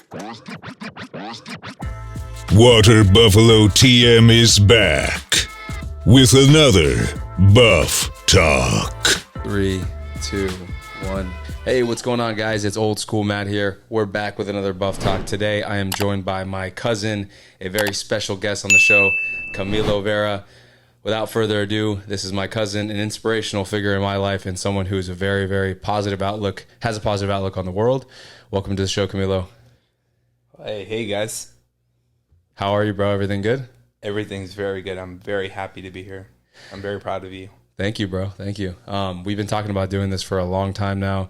Water Buffalo TM is back with another Buff Talk. 3, 2, 1. Hey, what's going on, guys? It's Old School Matt here. We're back with another Buff Talk. Today, I am joined by my cousin, a very special guest on the show, Camilo Vera. Without further ado, this is my cousin, an inspirational figure in my life, and someone who's a very, very positive outlook, has a positive outlook on the world. Welcome to the show, Camilo. Hey guys. How are you, bro? Everything good? Everything's very good. I'm very happy to be here. I'm very proud of you. Thank you, bro. Thank you. We've been talking about doing this for a long time now.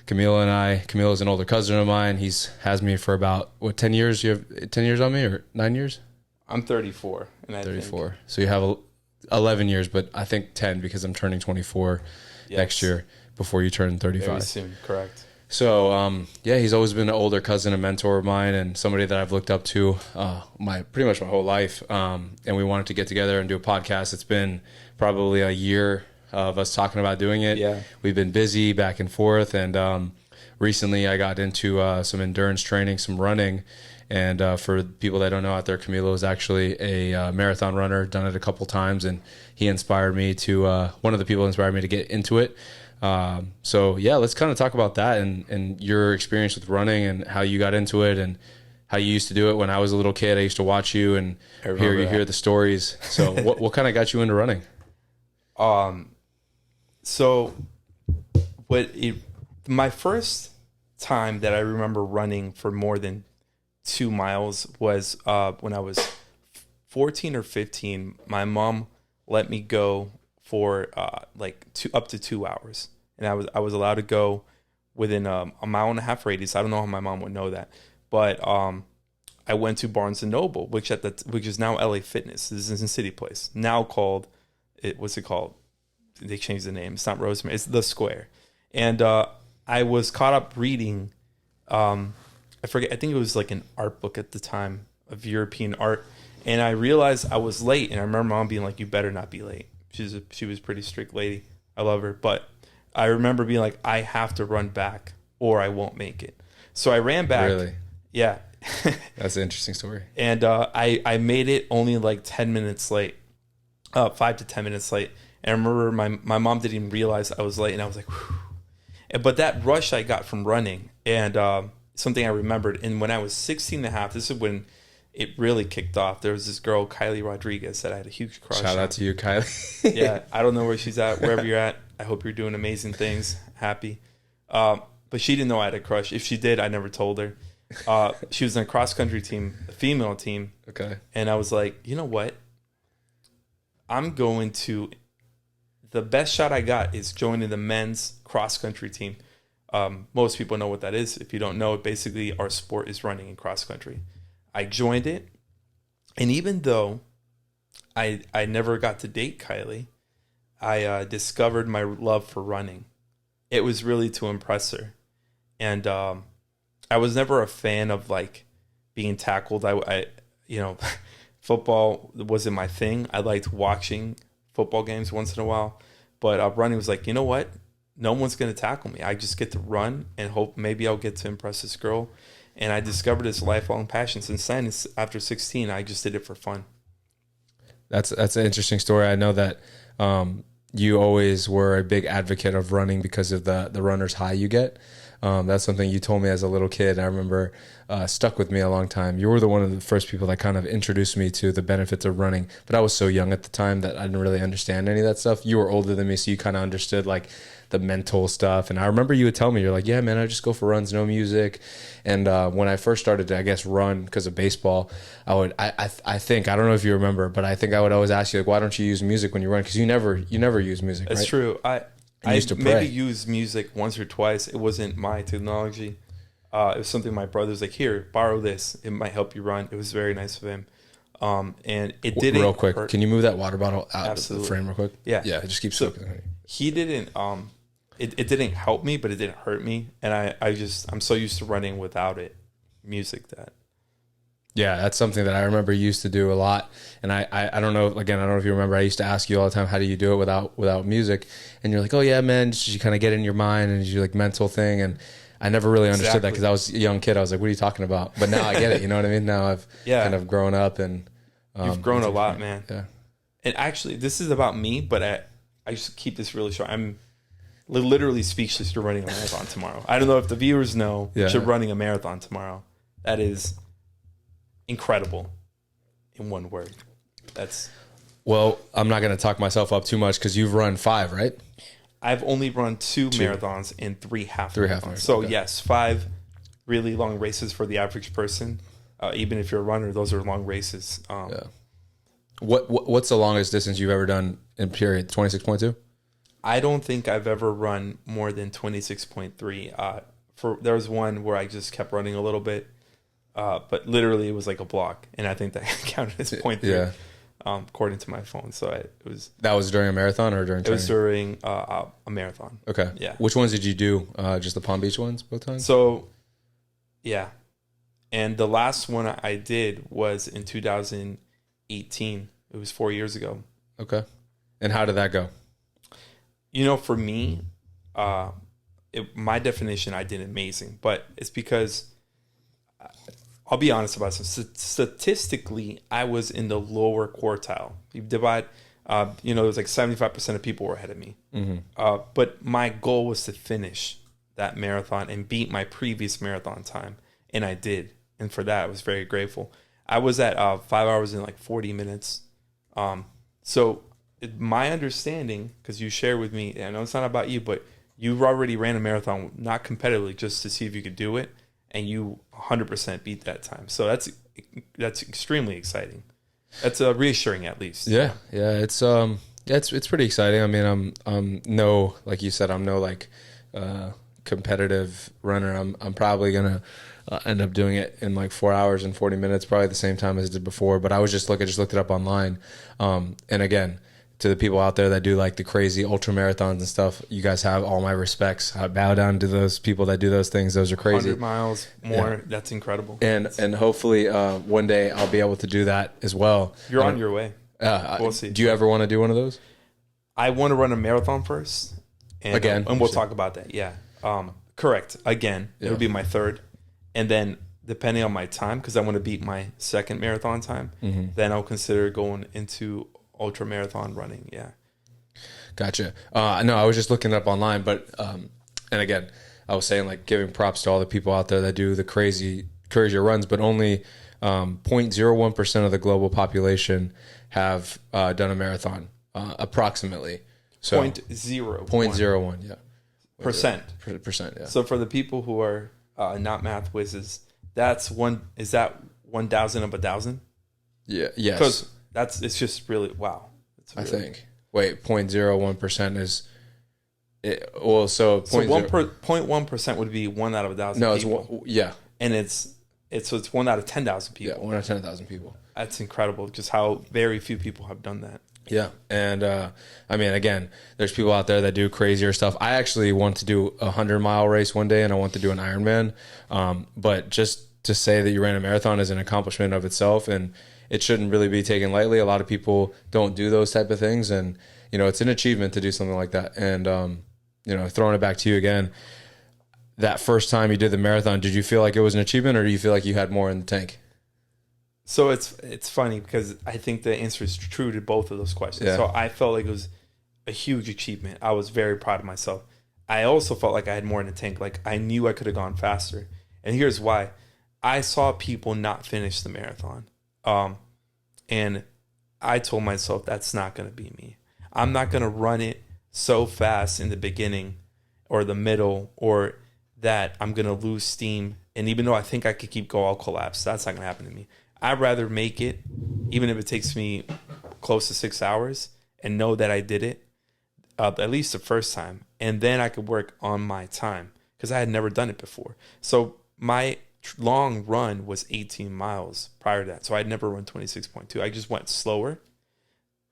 Camilo's an older cousin of mine. He's has me for about, 10 years? You have 10 years on me or 9 years? I'm 34. And 34. So you have 11 years, but I think 10 because I'm turning 24 next year before you turn 35. Very soon, correct. So, he's always been an older cousin, a mentor of mine, and somebody that I've looked up to pretty much my whole life. And we wanted to get together and do a podcast. It's been probably a year of us talking about doing it. Yeah. We've been busy back and forth, and recently I got into some endurance training, some running. And for people that don't know out there, Camilo is actually a marathon runner, done it a couple times, and he inspired me to, one of the people inspired me to get into it. Let's kind of talk about that and your experience with running and how you got into it and how you used to do it. When I was a little kid, I used to watch you and hear the stories. So what kind of got you into running? My first time that I remember running for more than 2 miles was when I was 14 or 15. My mom let me go for up to 2 hours, and I was allowed to go within a mile and a half radius. I don't know how my mom would know that, but I went to Barnes and Noble, which is now LA Fitness. This is in City Place, now called what's it called? They changed the name. It's not Rosemary. It's the Square. And I was caught up reading. I forget. I think it was like an art book at the time of European art, and I realized I was late. And I remember Mom being like, "You better not be late." She was a pretty strict lady. I love her, but I remember being like, "I have to run back, or I won't make it." So I ran back. Really? Yeah. That's an interesting story. And I made it only like 10 minutes late, 5 to 10 minutes late. And I remember my mom didn't even realize I was late, and I was like, whew. But that rush I got from running, and something I remembered, and when I was 16 and a half, this is when it really kicked off. There was this girl, Kylie Rodriguez, that I had a huge crush on. Shout out to you, Kylie. Yeah, I don't know where she's at, wherever you're at. I hope you're doing amazing things, happy. But she didn't know I had a crush. If she did, I never told her. She was in a cross-country team, a female team. Okay. And I was like, you know what? The best shot I got is joining the men's cross-country team. Most people know what that is. If you don't know, basically our sport is running in cross-country. I joined it, and even though I never got to date Kylie, I discovered my love for running. It was really to impress her. And I was never a fan of like being tackled. I football wasn't my thing. I liked watching football games once in a while, but running was like, you know what? No one's going to tackle me. I just get to run and hope maybe I'll get to impress this girl. And I discovered this lifelong passion. Since then, after 16, I just did it for fun. That's an interesting story. I know that you always were a big advocate of running because of the runner's high you get. That's something you told me as a little kid. I remember stuck with me a long time. You were one of the first people that kind of introduced me to the benefits of running. But I was so young at the time that I didn't really understand any of that stuff. You were older than me, so you kind of understood like the mental stuff. And I remember you would tell me, you're like, yeah, man, I just go for runs, no music. And when I first started to, I guess, run because of baseball, I think, I don't know if you remember, but I think I would always ask you, like, why don't you use music when you run? Because you never use music, That's right? true. I used to pray. maybe use music once or twice. It wasn't my technology. It was something my brother's like, here, borrow this. It might help you run. It was very nice of him. And it didn't real quick. hurt. Can you move that water bottle out Absolutely. of the frame real quick? Yeah. Yeah, just keep soaking. He didn't it didn't help me, but it didn't hurt me. And I'm so used to running without it. Music that. Yeah, that's something that I remember you used to do a lot. And I don't know, again, I don't know if you remember, I used to ask you all the time, how do you do it without music? And you're like, oh yeah, man, just you kind of get in your mind and you like mental thing. And I never really understood that because I was a young kid. I was like, what are you talking about? But now I get it. You know what I mean? Now I've kind of grown up and you've grown a lot, man. Yeah. And actually, this is about me, but I just keep this really short. I'm literally speechless to running a marathon tomorrow. I don't know if the viewers know, you're running a marathon tomorrow. That is incredible in one word. Well, I'm not going to talk myself up too much because you've run 5, right? I've only run 2 marathons and 3 half marathons. So okay. Yes, 5 really long races for the average person. Even if you're a runner, those are long races. What's the longest distance you've ever done in period? 26.2? I don't think I've ever run more than 26.3. There was one where I just kept running a little bit, but literally it was like a block, and I think that counted as 0.3. Yeah. According to my phone. So That was during a marathon or during training? It was during a marathon. Okay. Yeah. Which ones did you do? Just the Palm Beach ones both times? So, yeah. And the last one I did was in 2018. It was 4 years ago. Okay. And how did that go? For me, my definition, I did amazing. But it's because I'll be honest about this. Statistically, I was in the lower quartile. You divide, there's like 75% of people were ahead of me. Mm-hmm. But my goal was to finish that marathon and beat my previous marathon time. And I did. And for that, I was very grateful. I was at 5 hours and like 40 minutes. My understanding, because you shared with me, I know it's not about you, but you already ran a marathon, not competitively, just to see if you could do it. And you 100% beat that time. So that's extremely exciting. That's reassuring, at least. Yeah. It's pretty exciting. I mean, I'm no, like you said, I'm no like competitive runner. I'm probably gonna end up doing it in like 4 hours and 40 minutes, probably the same time as I did before. But I just looked it up online. And again, to the people out there that do like the crazy ultra marathons and stuff, you guys have all my respects. I bow down to those people that do those things. Those are crazy. 100 miles more. Yeah. That's incredible. And hopefully one day I'll be able to do that as well. You're on your way. We'll see. Do you ever want to do one of those? I want to run a marathon first. And we'll talk about that. Yeah. Correct. Again, it'll be my third. And then depending on my time, because I want to beat my second marathon time, then I'll consider going into ultra marathon running. Yeah. Gotcha. No, I was just looking it up online, but and again, I was saying like giving props to all the people out there that do the crazier runs, but only 0.01% of the global population have done a marathon, approximately. So 0.01, yeah. Percent, yeah. So for the people who are not math whizzes, that's one. Is that 1,000 of 1,000? Yeah. Yes. Because it's just really wow. I think. Wait, 0.01% is. Well, so 0.1% would be 1 out of 1,000. No, people. And it's 1 out of 10,000 people. Yeah, 1 out of 10,000 people. That's incredible. Just how very few people have done that. Yeah, and I mean, again, there's people out there that do crazier stuff. I actually want to do a 100-mile race one day, and I want to do an Ironman. But just to say that you ran a marathon is an accomplishment of itself, and it shouldn't really be taken lightly. A lot of people don't do those type of things, and it's an achievement to do something like that. And throwing it back to you again, that first time you did the marathon, did you feel like it was an achievement, or do you feel like you had more in the tank? So it's funny because I think the answer is true to both of those questions. Yeah. So I felt like it was a huge achievement. I was very proud of myself. I also felt like I had more in the tank. Like I knew I could have gone faster. And here's why. I saw people not finish the marathon. And I told myself that's not going to be me. I'm not going to run it so fast in the beginning or the middle or that I'm going to lose steam. And even though I think I could keep going, I'll collapse. That's not going to happen to me. I'd rather make it, even if it takes me close to 6 hours, and know that I did it at least the first time. And then I could work on my time because I had never done it before. So my long run was 18 miles prior to that. So I'd never run 26.2. I just went slower.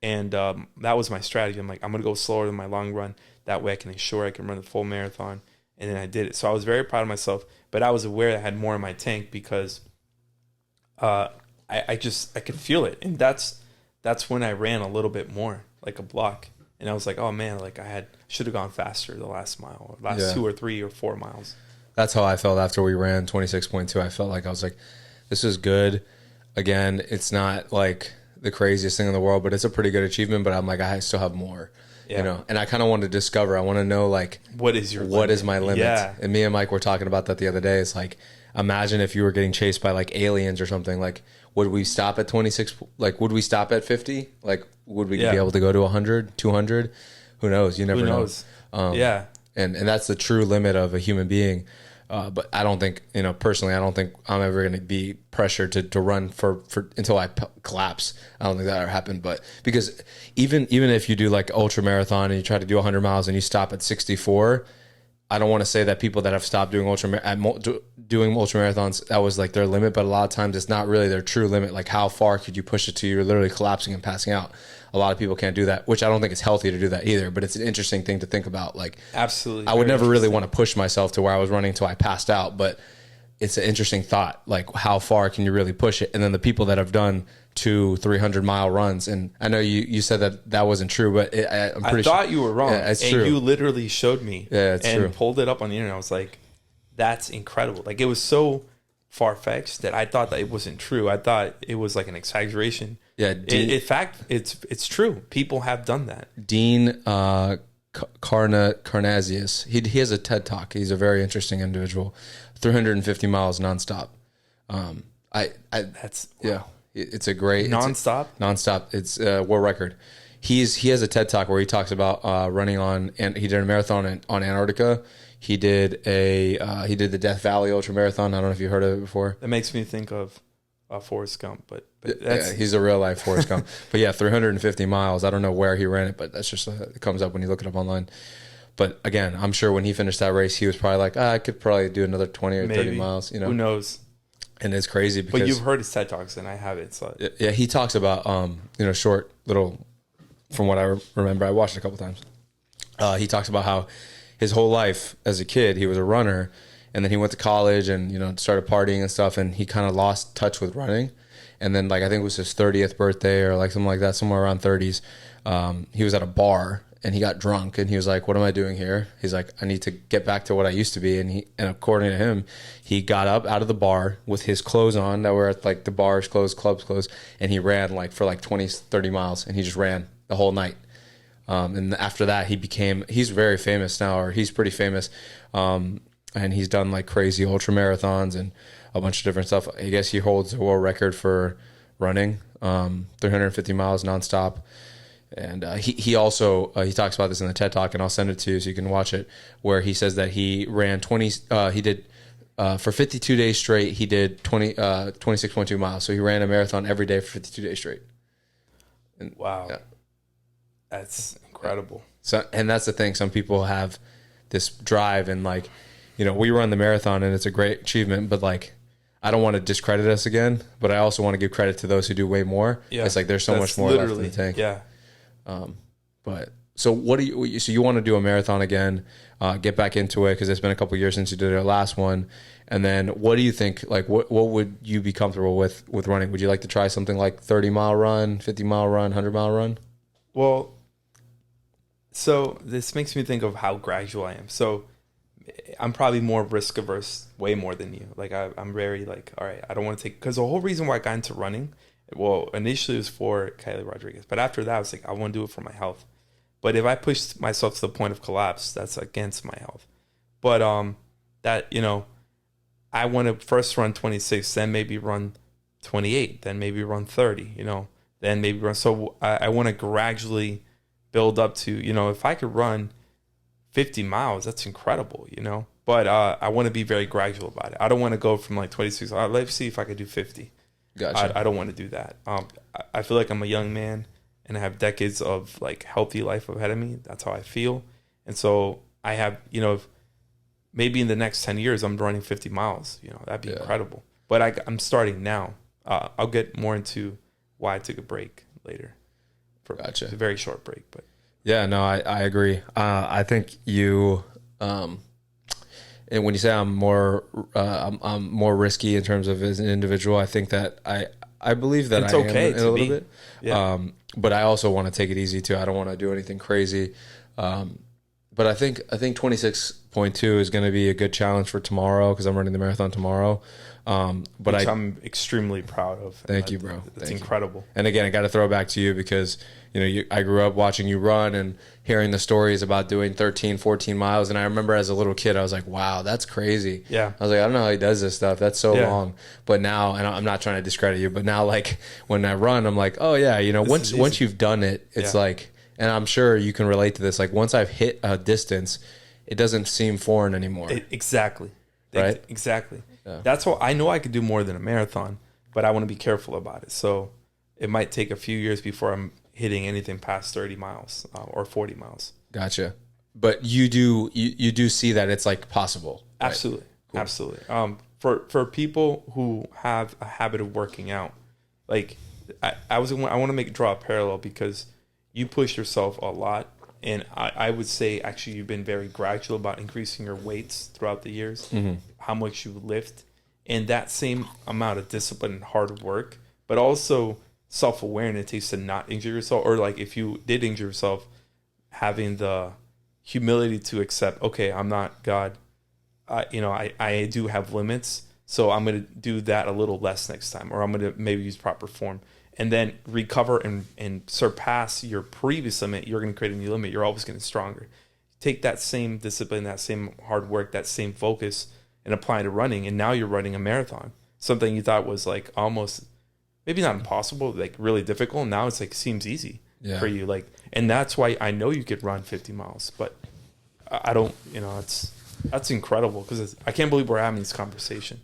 And that was my strategy. I'm like, I'm going to go slower than my long run. That way I can ensure I can run the full marathon. And then I did it. So I was very proud of myself. But I was aware I had more in my tank because I could feel it. And that's when I ran a little bit more, like a block. And I was like, oh man, like should have gone faster the last mile, or last 2 or 3 or 4 miles. That's how I felt after we ran 26.2. I felt like I was like, this is good. Again, it's not like the craziest thing in the world, but it's a pretty good achievement. But I'm like, I still have more, you know. And I kind of want to discover. I want to know like, what is my limit? Yeah. And me and Mike were talking about that the other day. It's like, imagine if you were getting chased by like aliens or something. Like, would we stop at 26? Like, would we stop at 50? Like, would we be able to go to 100, 200? Who knows? You never know. Yeah. And that's the true limit of a human being. But I don't think, you know, personally, I don't think I'm ever going to be pressured to run for until I collapse. I don't think that ever happened. But because even if you do like ultra marathon and you try to do 100 miles and you stop at 64, I don't want to say that people that have stopped doing ultra marathons, that was like their limit. But a lot of times it's not really their true limit. Like, how far could you push it to? You're literally collapsing and passing out. A lot of people can't do that, which I don't think it's healthy to do that either, but it's an interesting thing to think about. Like, absolutely, I would never really want to push myself to where I was running until I passed out, but it's an interesting thought. Like, how far can you really push it? And then the people that have done 200-300 mile runs, and I know you said that wasn't true, but I'm pretty sure. I thought you were wrong. Yeah, it's and true. You literally showed me it's and true. Pulled it up on the internet. I was like, that's incredible. Like, it was so far-fetched that I thought that it wasn't true. I thought it was like an exaggeration. Yeah, in fact, it's true. People have done that. Dean Carnazius, he has a TED Talk. He's a very interesting individual. 350 miles nonstop. It's a great nonstop. It's a world record. He has a TED Talk where he talks about running on, and he did a marathon on Antarctica. He did the Death Valley Ultra Marathon. I don't know if you heard of it before. That makes me think of Forrest Gump, but that's, he's a real life Forrest Gump. But yeah, 350 miles. I don't know where he ran it, but that's just it comes up when you look it up online. But again, I'm sure when he finished that race, he was probably like, I could probably do another 20 or 30 miles. You know, who knows? And it's crazy because, but you've heard his TED Talks, and I haven't. So yeah, he talks about short little. From what I remember, I watched it a couple times. He talks about how his whole life as a kid, he was a runner, and then he went to college and started partying and stuff, and he kind of lost touch with running. And then, like, I think it was his 30th birthday or like something like that, somewhere around 30s. He was at a bar and he got drunk and he was like, "What am I doing here?" He's like, "I need to get back to what I used to be." And according to him, he got up out of the bar with his clothes on that were at like the bars closed, clubs closed, and he ran like for like 20, 30 miles, and he just ran the whole night. And after that, he's very famous now, or he's pretty famous. And he's done like crazy ultra marathons and a bunch of different stuff. I guess he holds the world record for running 350 miles nonstop. And he also he talks about this in the TED Talk, and I'll send it to you so you can watch it, where he says that he ran for 52 days straight, he did 26.2 miles. So he ran a marathon every day for 52 days straight. And, wow. Yeah. That's incredible. So, and that's the thing. Some people have this drive, and like, we run the marathon and it's a great achievement, but like, I don't want to discredit us again, but I also want to give credit to those who do way more. Yeah. It's like, there's so much more left in the tank. Yeah. But so so you want to do a marathon again, get back into it, because it's been a couple of years since you did your last one. And then what do you think, like, what would you be comfortable with running? Would you like to try something like 30-mile run, 50-mile run, 100-mile run? Well, so this makes me think of how gradual I am. So I'm probably more risk averse, way more than you. Like, I'm very like, all right, I don't want to take, because the whole reason why I got into running, well, initially it was for Kylie Rodriguez, but after that I was like, I want to do it for my health. But if I push myself to the point of collapse, that's against my health. But I want to first run 26, then maybe run 28, then maybe run 30, then maybe run. So I want to gradually build up to, if I could run 50 miles, that's incredible, But I want to be very gradual about it. I don't want to go from like 26. Let's see if I could do 50. Gotcha. I don't want to do that. I feel like I'm a young man and I have decades of like healthy life ahead of me. That's how I feel. And so I have, maybe in the next 10 years, I'm running 50 miles, that'd be incredible. But I'm starting now. I'll get more into why I took a break later. Gotcha. It's a very short break, but yeah, no, I agree. I think you, and when you say I'm more risky in terms of as an individual, I think that I believe that it's I okay am in a little bit. Yeah. But I also want to take it easy too. I don't want to do anything crazy. But I think 26.2 is going to be a good challenge for tomorrow because I'm running the marathon tomorrow. But Which I'm extremely proud of. Thank you, bro. It's incredible. And again, I got to throw it back to you because, I grew up watching you run and hearing the stories about doing 13, 14 miles. And I remember as a little kid, I was like, wow, that's crazy. Yeah. I was like, I don't know how he does this stuff. That's so long. But now, and I'm not trying to discredit you, but now like when I run, I'm like, oh yeah, once you've done it, it's like, and I'm sure you can relate to this. Like once I've hit a distance, it doesn't seem foreign anymore. Exactly. Right? Exactly. Yeah. That's why I know I could do more than a marathon, but I want to be careful about it. So it might take a few years before I'm hitting anything past 30 miles or 40 miles. Gotcha. But you do see that it's like possible. Right? Absolutely. Cool. Absolutely. For people who have a habit of working out, like I want to draw a parallel because you push yourself a lot. And I would say actually you've been very gradual about increasing your weights throughout the years, how much you lift, and that same amount of discipline and hard work, but also self-awareness to not injure yourself, or like if you did injure yourself, having the humility to accept, okay, I'm not God, I do have limits, so I'm going to do that a little less next time, or I'm going to maybe use proper form. And then recover and surpass your previous limit, you're going to create a new limit. You're always getting stronger. Take that same discipline, that same hard work, that same focus, and apply it to running. And now you're running a marathon. Something you thought was like almost, maybe not impossible, like really difficult. Now it's like seems easy for you. Like, and that's why I know you could run 50 miles, but I don't. That's incredible because I can't believe we're having this conversation.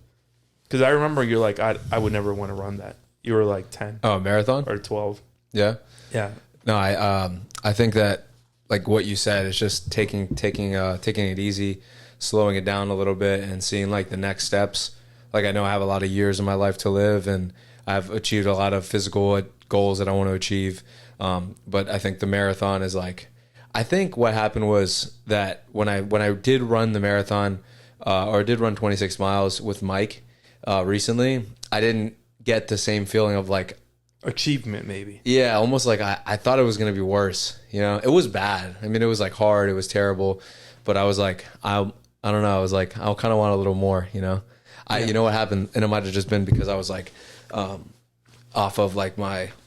Because I remember you're like, I would never want to run that. You were like 10. Oh, marathon? Or 12. Yeah. Yeah. No, I think that like what you said is just taking it easy, slowing it down a little bit and seeing like the next steps. Like I know I have a lot of years in my life to live and I've achieved a lot of physical goals that I want to achieve. But I think the marathon is like, I think what happened was that when I did run the marathon, or did run 26 miles with Mike, recently, I didn't get the same feeling of like achievement, maybe. Yeah, almost like I thought it was going to be worse. It was bad. I mean, it was like hard. It was terrible. But I was like, I don't know. I was like, I kind of want a little more, You know what happened? And it might have just been because I was like, off of like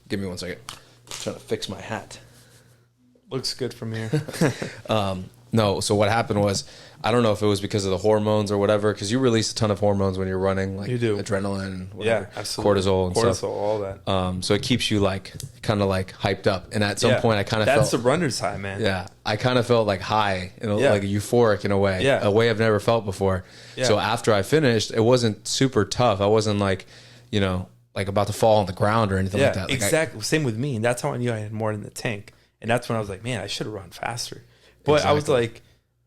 give me 1 second. I'm trying to fix my hat. Looks good from here. No, so what happened was, I don't know if it was because of the hormones or whatever, because you release a ton of hormones when you're running, like you do. Adrenaline, whatever, absolutely. cortisol and stuff. All that. So it keeps you like kind of like hyped up. And at some point I kind of felt... That's the runner's high, man. Yeah. I kind of felt like high, like euphoric in a way. Yeah. A way I've never felt before. Yeah. So after I finished, it wasn't super tough. I wasn't like, like about to fall on the ground or anything like that. Like exactly. Same with me. And that's how I knew I had more in the tank. And that's when I was like, man, I should have run faster. But I was like,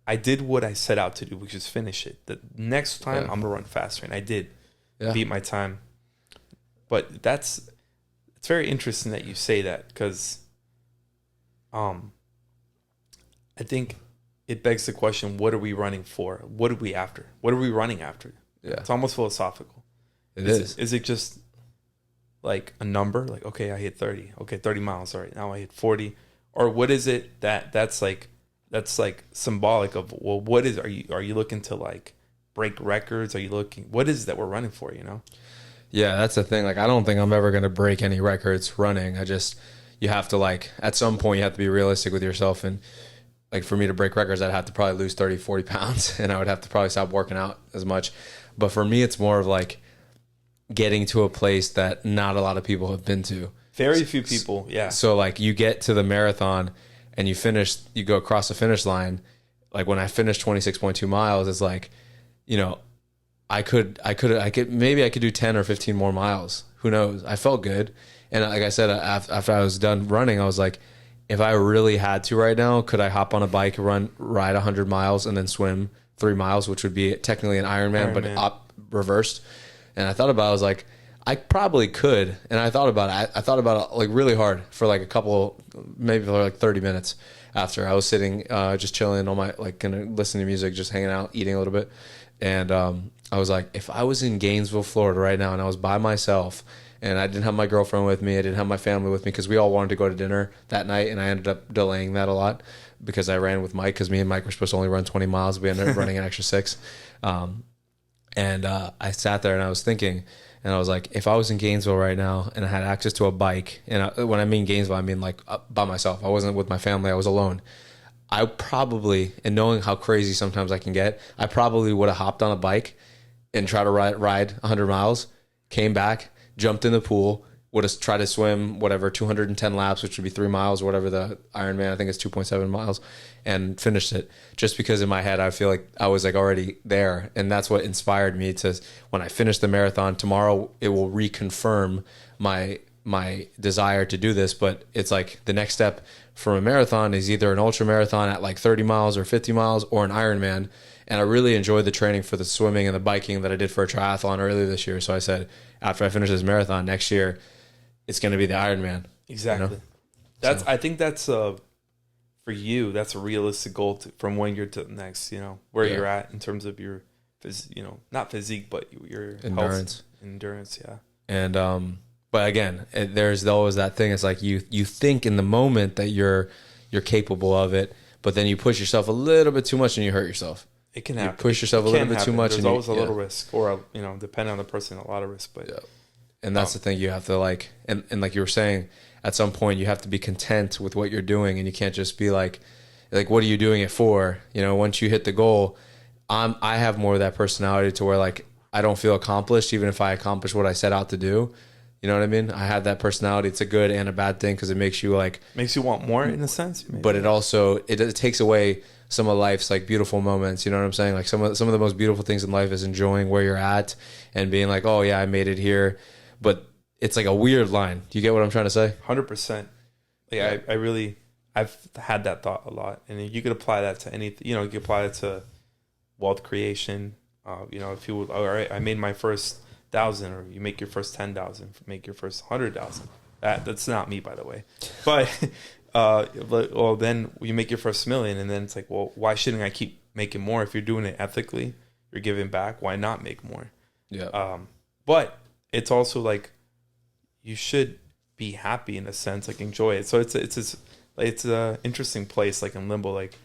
I did what I set out to do, which is finish it. The next time I'm going to run faster. And I did beat my time. But it's very interesting that you say that because I think it begs the question, what are we running for? What are we after? What are we running after? Yeah. It's almost philosophical. Is it just like a number? Like, okay, I hit 30. Okay, 30 miles. All right, now I hit 40. Or what is it that's like symbolic of, well, what are you looking to like break records? What is it that we're running for, Yeah, that's the thing. Like, I don't think I'm ever going to break any records running. You have to like, at some point you have to be realistic with yourself. And like for me to break records, I'd have to probably lose 30, 40 pounds and I would have to probably stop working out as much. But for me, it's more of like getting to a place that not a lot of people have been to. Very few people. Yeah. So like you get to the marathon and you go across the finish line. Like when I finished 26.2 miles, it's like, I could do 10 or 15 more miles. Who knows? I felt good. And like I said, after I was done running, I was like, if I really had to right now, could I hop on a bike, ride 100 miles and then swim 3 miles, which would be technically an Ironman, but reversed. And I thought about it, I was like, I probably could. And I thought about it. I thought about it like really hard for like maybe for like 30 minutes after. I was sitting, just chilling on my, like, listening to music, just hanging out, eating a little bit. And I was like, if I was in Gainesville, Florida right now and I was by myself and I didn't have my girlfriend with me, I didn't have my family with me because we all wanted to go to dinner that night and I ended up delaying that a lot. because I ran with Mike, because me and Mike were supposed to only run 20 miles. We ended up running an extra 6. I sat there and I was thinking, and I was like, if I was in Gainesville right now and I had access to a bike, and when I mean Gainesville, I mean like by myself. I wasn't with my family. I was alone. I probably, and knowing how crazy sometimes I can get, I probably would have hopped on a bike and tried to ride 100 miles, came back, jumped in the pool, would have tried to swim, 210 laps, which would be 3 miles or whatever the Ironman, I think it's 2.7 miles, and finished it. Just because in my head, I feel like I was like already there. And that's what inspired me to, when I finish the marathon tomorrow, it will reconfirm my desire to do this. But it's like the next step from a marathon is either an ultra marathon at like 30 miles or 50 miles or an Ironman. And I really enjoyed the training for the swimming and the biking that I did for a triathlon earlier this year. So I said, after I finish this marathon next year, it's going to be the Ironman. Exactly. I think that's for you, that's a realistic goal from one year to the next, where you're at in terms of your, not physique, but your endurance. Endurance, yeah. And, but again, there's always that thing. It's like you think in the moment that you're capable of it, but then you push yourself a little bit too much and you hurt yourself. It can happen. You push yourself a little bit too much. There's always a little risk, or depending on the person, a lot of risk. But and that's the thing, you have to like, and like you were saying, at some point you have to be content with what you're doing, and you can't just be like, what are you doing it for? Once you hit the goal, I have more of that personality to where like I don't feel accomplished even if I accomplish what I set out to do. You know what I mean? I have that personality. It's a good and a bad thing because it makes you want more in a sense. Maybe. But it also it takes away some of life's like beautiful moments. You know what I'm saying? Like some of the most beautiful things in life is enjoying where you're at and being like, oh yeah, I made it here. But it's like a weird line. Do you get what I'm trying to say? 100%. Yeah, I've had that thought a lot, and you could apply that to anything. You could apply it to wealth creation. If you would, all right, I made my first 1,000, or you make your first 10,000, make your first 100,000. That's not me, by the way. But then you make your first million, and then it's like, well, why shouldn't I keep making more? If you're doing it ethically, you're giving back. Why not make more? Yeah. But it's also like you should be happy in a sense, like enjoy it. So it's a interesting place, like in limbo. Like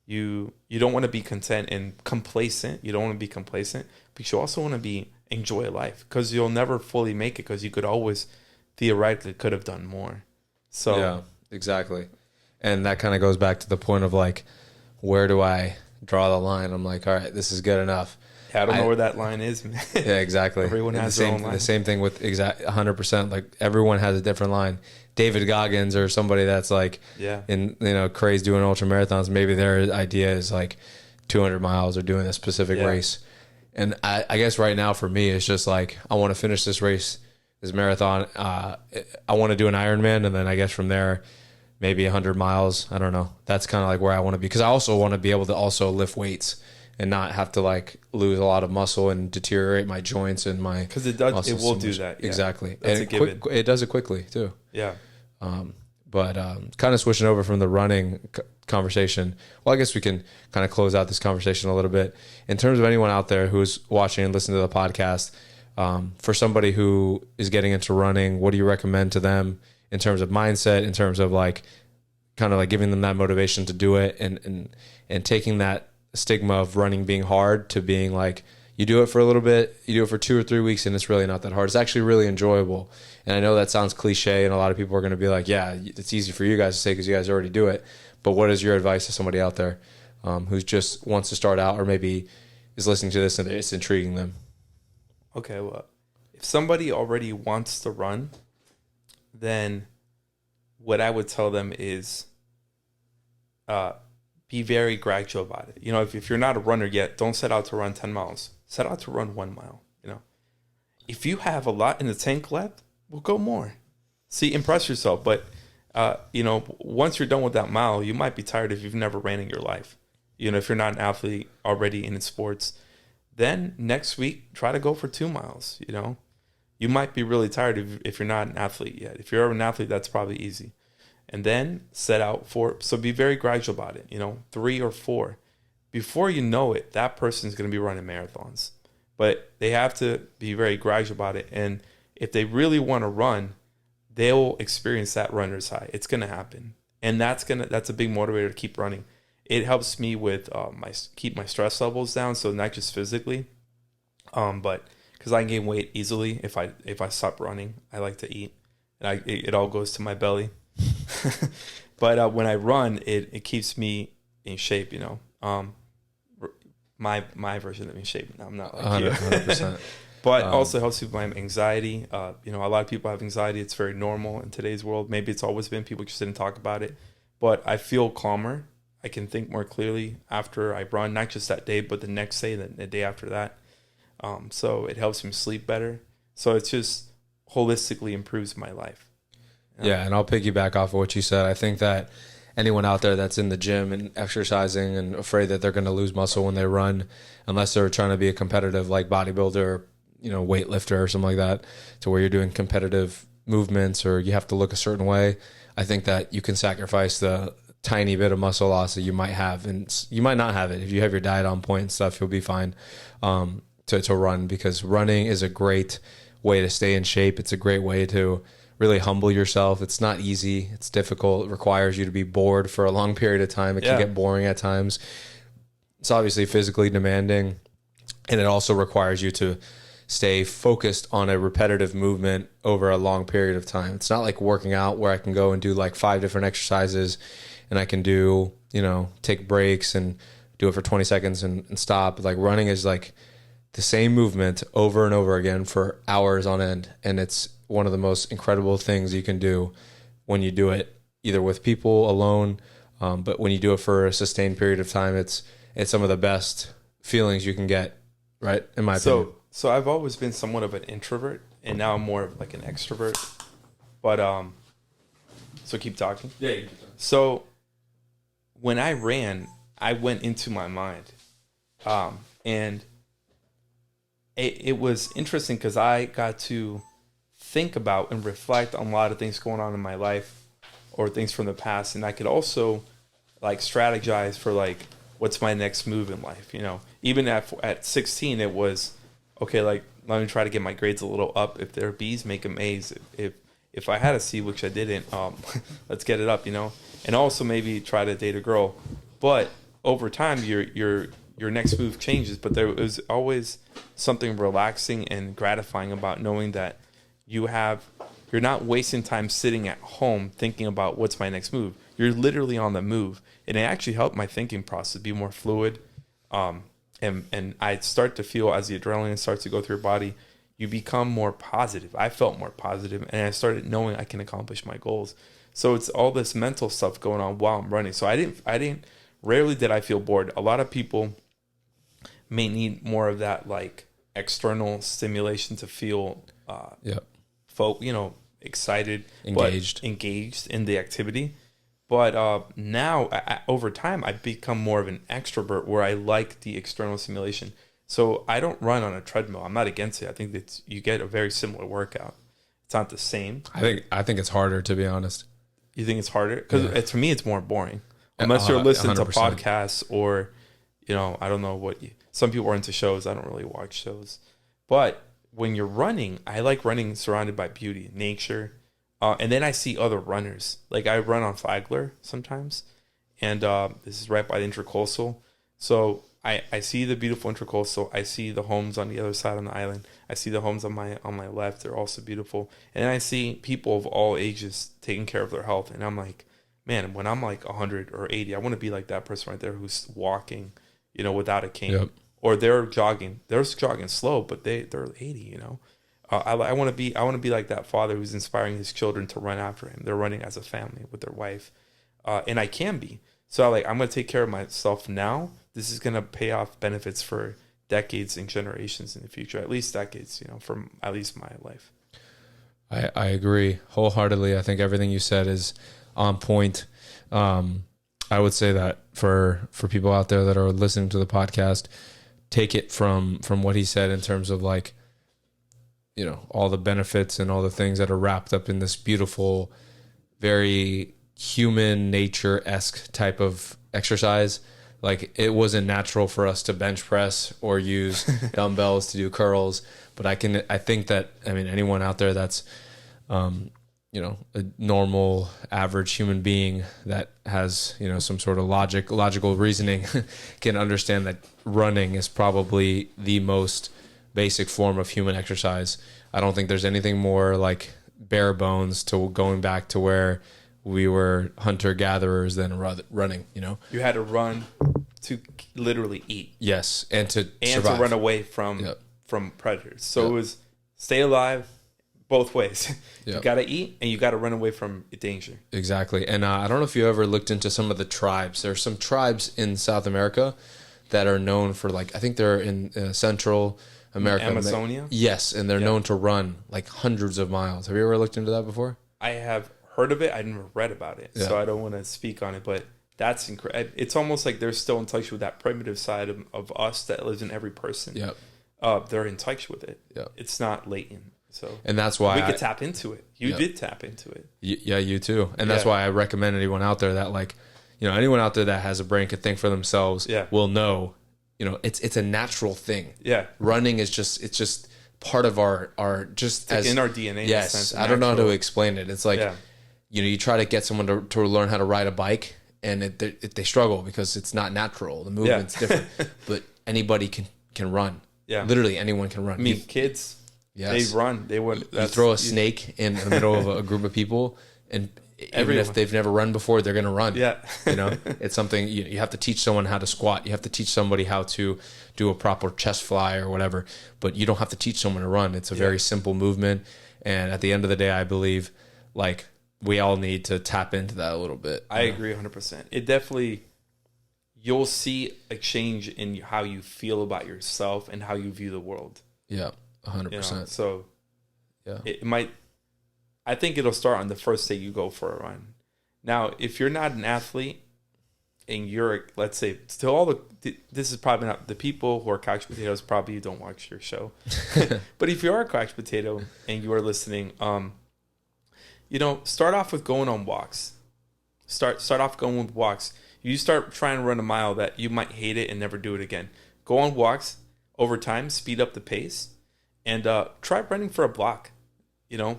you don't want to be content and complacent. You don't want to be complacent, but you also want to enjoy life, because you'll never fully make it, because you could always theoretically could have done more. So yeah, exactly. And that kind of goes back to the point of like, where do I draw the line? I'm like, all right, this is good enough. I don't know where that line is, man. Yeah, exactly. Everyone has their own line. The same thing with 100%. Like everyone has a different line. David Goggins or somebody that's like, crazy doing ultra marathons. Maybe their idea is like 200 miles or doing a specific race. And I guess right now for me, it's just like, I want to finish this race, this marathon. I want to do an Ironman. And then I guess from there, maybe 100 miles. I don't know. That's kind of like where I want to be. Because I also want to be able to also lift weights and not have to like lose a lot of muscle and deteriorate my joints and my, because it will do that. Yeah. Exactly. That's and a given. It does it quickly too. Yeah. But kind of switching over from the running conversation. Well, I guess we can kind of close out this conversation a little bit. In terms of anyone out there who's watching and listening to the podcast, for somebody who is getting into running, what do you recommend to them in terms of mindset, in terms of like kind of like giving them that motivation to do it, and taking that stigma of running being hard to being like, you do it for a little bit, you do it for 2 or 3 weeks, and it's really not that hard. It's actually really enjoyable. And I know that sounds cliche, and a lot of people are going to be like, yeah, it's easy for you guys to say because you guys already do it. But what is your advice to somebody out there who just wants to start out, or maybe is listening to this and it's intriguing them? Okay, well, if somebody already wants to run, then what I would tell them is be very gradual about it. If you're not a runner yet, don't set out to run 10 miles. Set out to run 1 mile. If you have a lot in the tank left, well, go more. See, impress yourself. But, once you're done with that mile, you might be tired if you've never ran in your life. If you're not an athlete already in sports, then next week, try to go for 2 miles. You might be really tired if you're not an athlete yet. If you're an athlete, that's probably easy. And then set out so be very gradual about it, 3 or 4. Before you know it, that person's going to be running marathons. But they have to be very gradual about it. And if they really want to run, they'll experience that runner's high. It's going to happen. And that's a big motivator to keep running. It helps me with keep my stress levels down. So not just physically, but because I can gain weight easily if I stop running. I like to eat, and it all goes to my belly. But when I run, it keeps me in shape. My version of in shape. Now I'm not like you. 100%. But also helps with my anxiety. A lot of people have anxiety. It's very normal in today's world. Maybe it's always been. People just didn't talk about it. But I feel calmer. I can think more clearly after I run, not just that day, but the next day, the day after that. So it helps me sleep better. So it's just holistically improves my life. Yeah, and I'll piggyback off of what you said. I think that anyone out there that's in the gym and exercising and afraid that they're going to lose muscle when they run, unless they're trying to be a competitive like bodybuilder or, weightlifter or something like that, to where you're doing competitive movements or you have to look a certain way, I think that you can sacrifice the tiny bit of muscle loss that you might have, and you might not have it. If you have your diet on point and stuff, you'll be fine to run, because running is a great way to stay in shape. It's a great way to really humble yourself. It's not easy. It's difficult. It requires you to be bored for a long period of time. It can get boring at times. It's obviously physically demanding, and it also requires you to stay focused on a repetitive movement over a long period of time. It's not like working out where I can go and do like 5 different exercises and I can do, take breaks and do it for 20 seconds and stop. Like running is like the same movement over and over again for hours on end. And it's one of the most incredible things you can do when you do it either with people alone. But when you do it for a sustained period of time, it's some of the best feelings you can get, right? In my opinion. So I've always been somewhat of an introvert, and now I'm more of like an extrovert. But so keep talking. Yeah. You keep talking. So when I ran, I went into my mind, and it was interesting because I got to think about and reflect on a lot of things going on in my life or things from the past, and I could also like strategize for like what's my next move in life. Even at 16, it was okay, like, let me try to get my grades a little up. If they're B's, make them A's. If I had a C, which I didn't, let's get it up, And also maybe try to date a girl. But over time, your next move changes. But there was always something relaxing and gratifying about knowing that you're not wasting time sitting at home thinking about what's my next move. You're literally on the move. And it actually helped my thinking process be more fluid. And I start to feel, as the adrenaline starts to go through your body, you become more positive. I felt more positive, and I started knowing I can accomplish my goals. So it's all this mental stuff going on while I'm running. So rarely did I feel bored. A lot of people may need more of that like external stimulation to feel excited, engaged in the activity. But now, over time, I've become more of an extrovert where I like the external stimulation. So I don't run on a treadmill. I'm not against it. I think that you get a very similar workout. It's not the same. I think it's harder, to be honest. You think it's harder? Because to me, it's more boring. Unless you're listening 100%. To podcasts or, I don't know what some people are into shows. I don't really watch shows. But when you're running, I like running surrounded by beauty, nature. And then I see other runners. Like I run on Flagler sometimes, and this is right by the Intercoastal. So I see the beautiful Intercoastal. I see the homes on the other side on the island. I see the homes on my left. They're also beautiful. And then I see people of all ages taking care of their health. And I'm like, man, when I'm like 100 or 80, I want to be like that person right there who's walking, without a cane. Yep. Or they're jogging. They're jogging slow, but they're 80, I want to be like that father who's inspiring his children to run after him. They're running as a family with their wife, and I can be. So I'm going to take care of myself now. This is going to pay off benefits for decades and generations in the future, at least decades, for at least my life. I agree wholeheartedly. I think everything you said is on point. I would say that for people out there that are listening to the podcast, take it from what he said in terms of like, all the benefits and all the things that are wrapped up in this beautiful, very human nature-esque type of exercise. Like it wasn't natural for us to bench press or use dumbbells to do curls, but I think that, anyone out there that's, a normal average human being that has, some sort of logical reasoning can understand that running is probably the most basic form of human exercise. I don't think there's anything more like bare bones to going back to where we were hunter gatherers than running, You had to run to literally eat. Yes. And to survive. To run away from predators. So it was stay alive both ways. You got to eat and you got to run away from danger. Exactly. And I don't know if you ever looked into some of the tribes. There's some tribes in South America that are known for, like, I think they're in Central America. Amazonia? Yes. And they're known to run like hundreds of miles. Have you ever looked into that before? I have heard of it. I never read about it. So I don't want to speak on it, but that's incredible. It's almost like they're still in touch with that primitive side of us that lives in every person. They're in touch with it. It's not latent. So, and that's why we could tap into it. You did tap into it. Yeah, you too. And that's why I recommend anyone out there that, like, anyone out there that has a brain, could think for themselves, will know, it's a natural thing. Yeah. Running is just part of our just it's in our DNA. Yes. I don't know how to explain it. It's like, you try to get someone to learn how to ride a bike, and they struggle because it's not natural. The movement's different. But anybody can run. Yeah. Literally anyone can run. I mean, kids, they run. They would. You throw a snake in the middle of a group of people, and even if they've never run before, they're going to run. Yeah. It's something you have to teach someone how to squat. You have to teach somebody how to do a proper chest fly or whatever, but you don't have to teach someone to run. It's a very simple movement. And at the end of the day, I believe, like, we all need to tap into that a little bit. I agree 100%. It definitely, you'll see a change in how you feel about yourself and how you view the world. Yeah, 100%. So it might, I think it'll start on the first day you go for a run. Now, if you're not an athlete and you're, let's say, this is probably not, the people who are couch potatoes probably don't watch your show. But if you are a couch potato and you are listening, start off with going on walks. Start off going with walks. You start trying to run a mile that you might hate it and never do it again. Go on walks over time, speed up the pace, and try running for a block.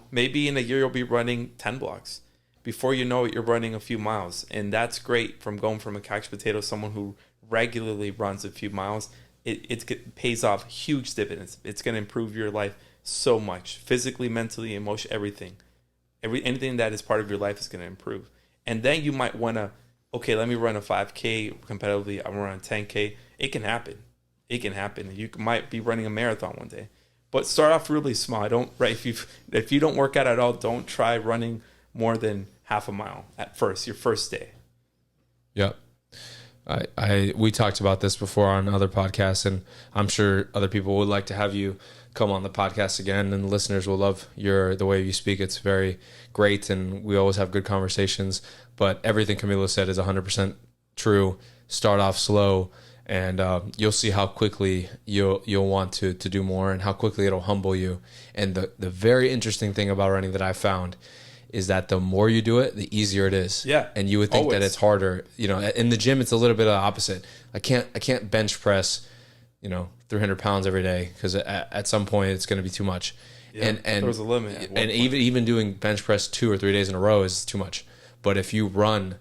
Maybe in a year you'll be running 10 blocks. Before you know it, you're running a few miles. And that's great from going from a couch potato, someone who regularly runs a few miles. It pays off huge dividends. It's going to improve your life so much. Physically, mentally, emotionally, everything. Anything that is part of your life is going to improve. And then you might want to, okay, let me run a 5K competitively. I'm running 10K. It can happen. It can happen. You might be running a marathon one day. But start off really small. If you don't work out at all, don't try running more than half a mile at first, your first day. Yep. We talked about this before on other podcasts, and I'm sure other people would like to have you come on the podcast again, and the listeners will love the way you speak. It's very great, and we always have good conversations. But everything Camilo said is 100% true. Start off slow, and you'll see how quickly you'll want to do more, and how quickly it'll humble you. And the very interesting thing about running that I found is that the more you do it, the easier it is. Yeah. And you would think that it's harder. In the gym, it's a little bit of the opposite. I can't bench press, 300 pounds every day, because at some point it's going to be too much. Yeah, and there was a limit. And even doing bench press 2 or 3 days in a row is too much. But if you run,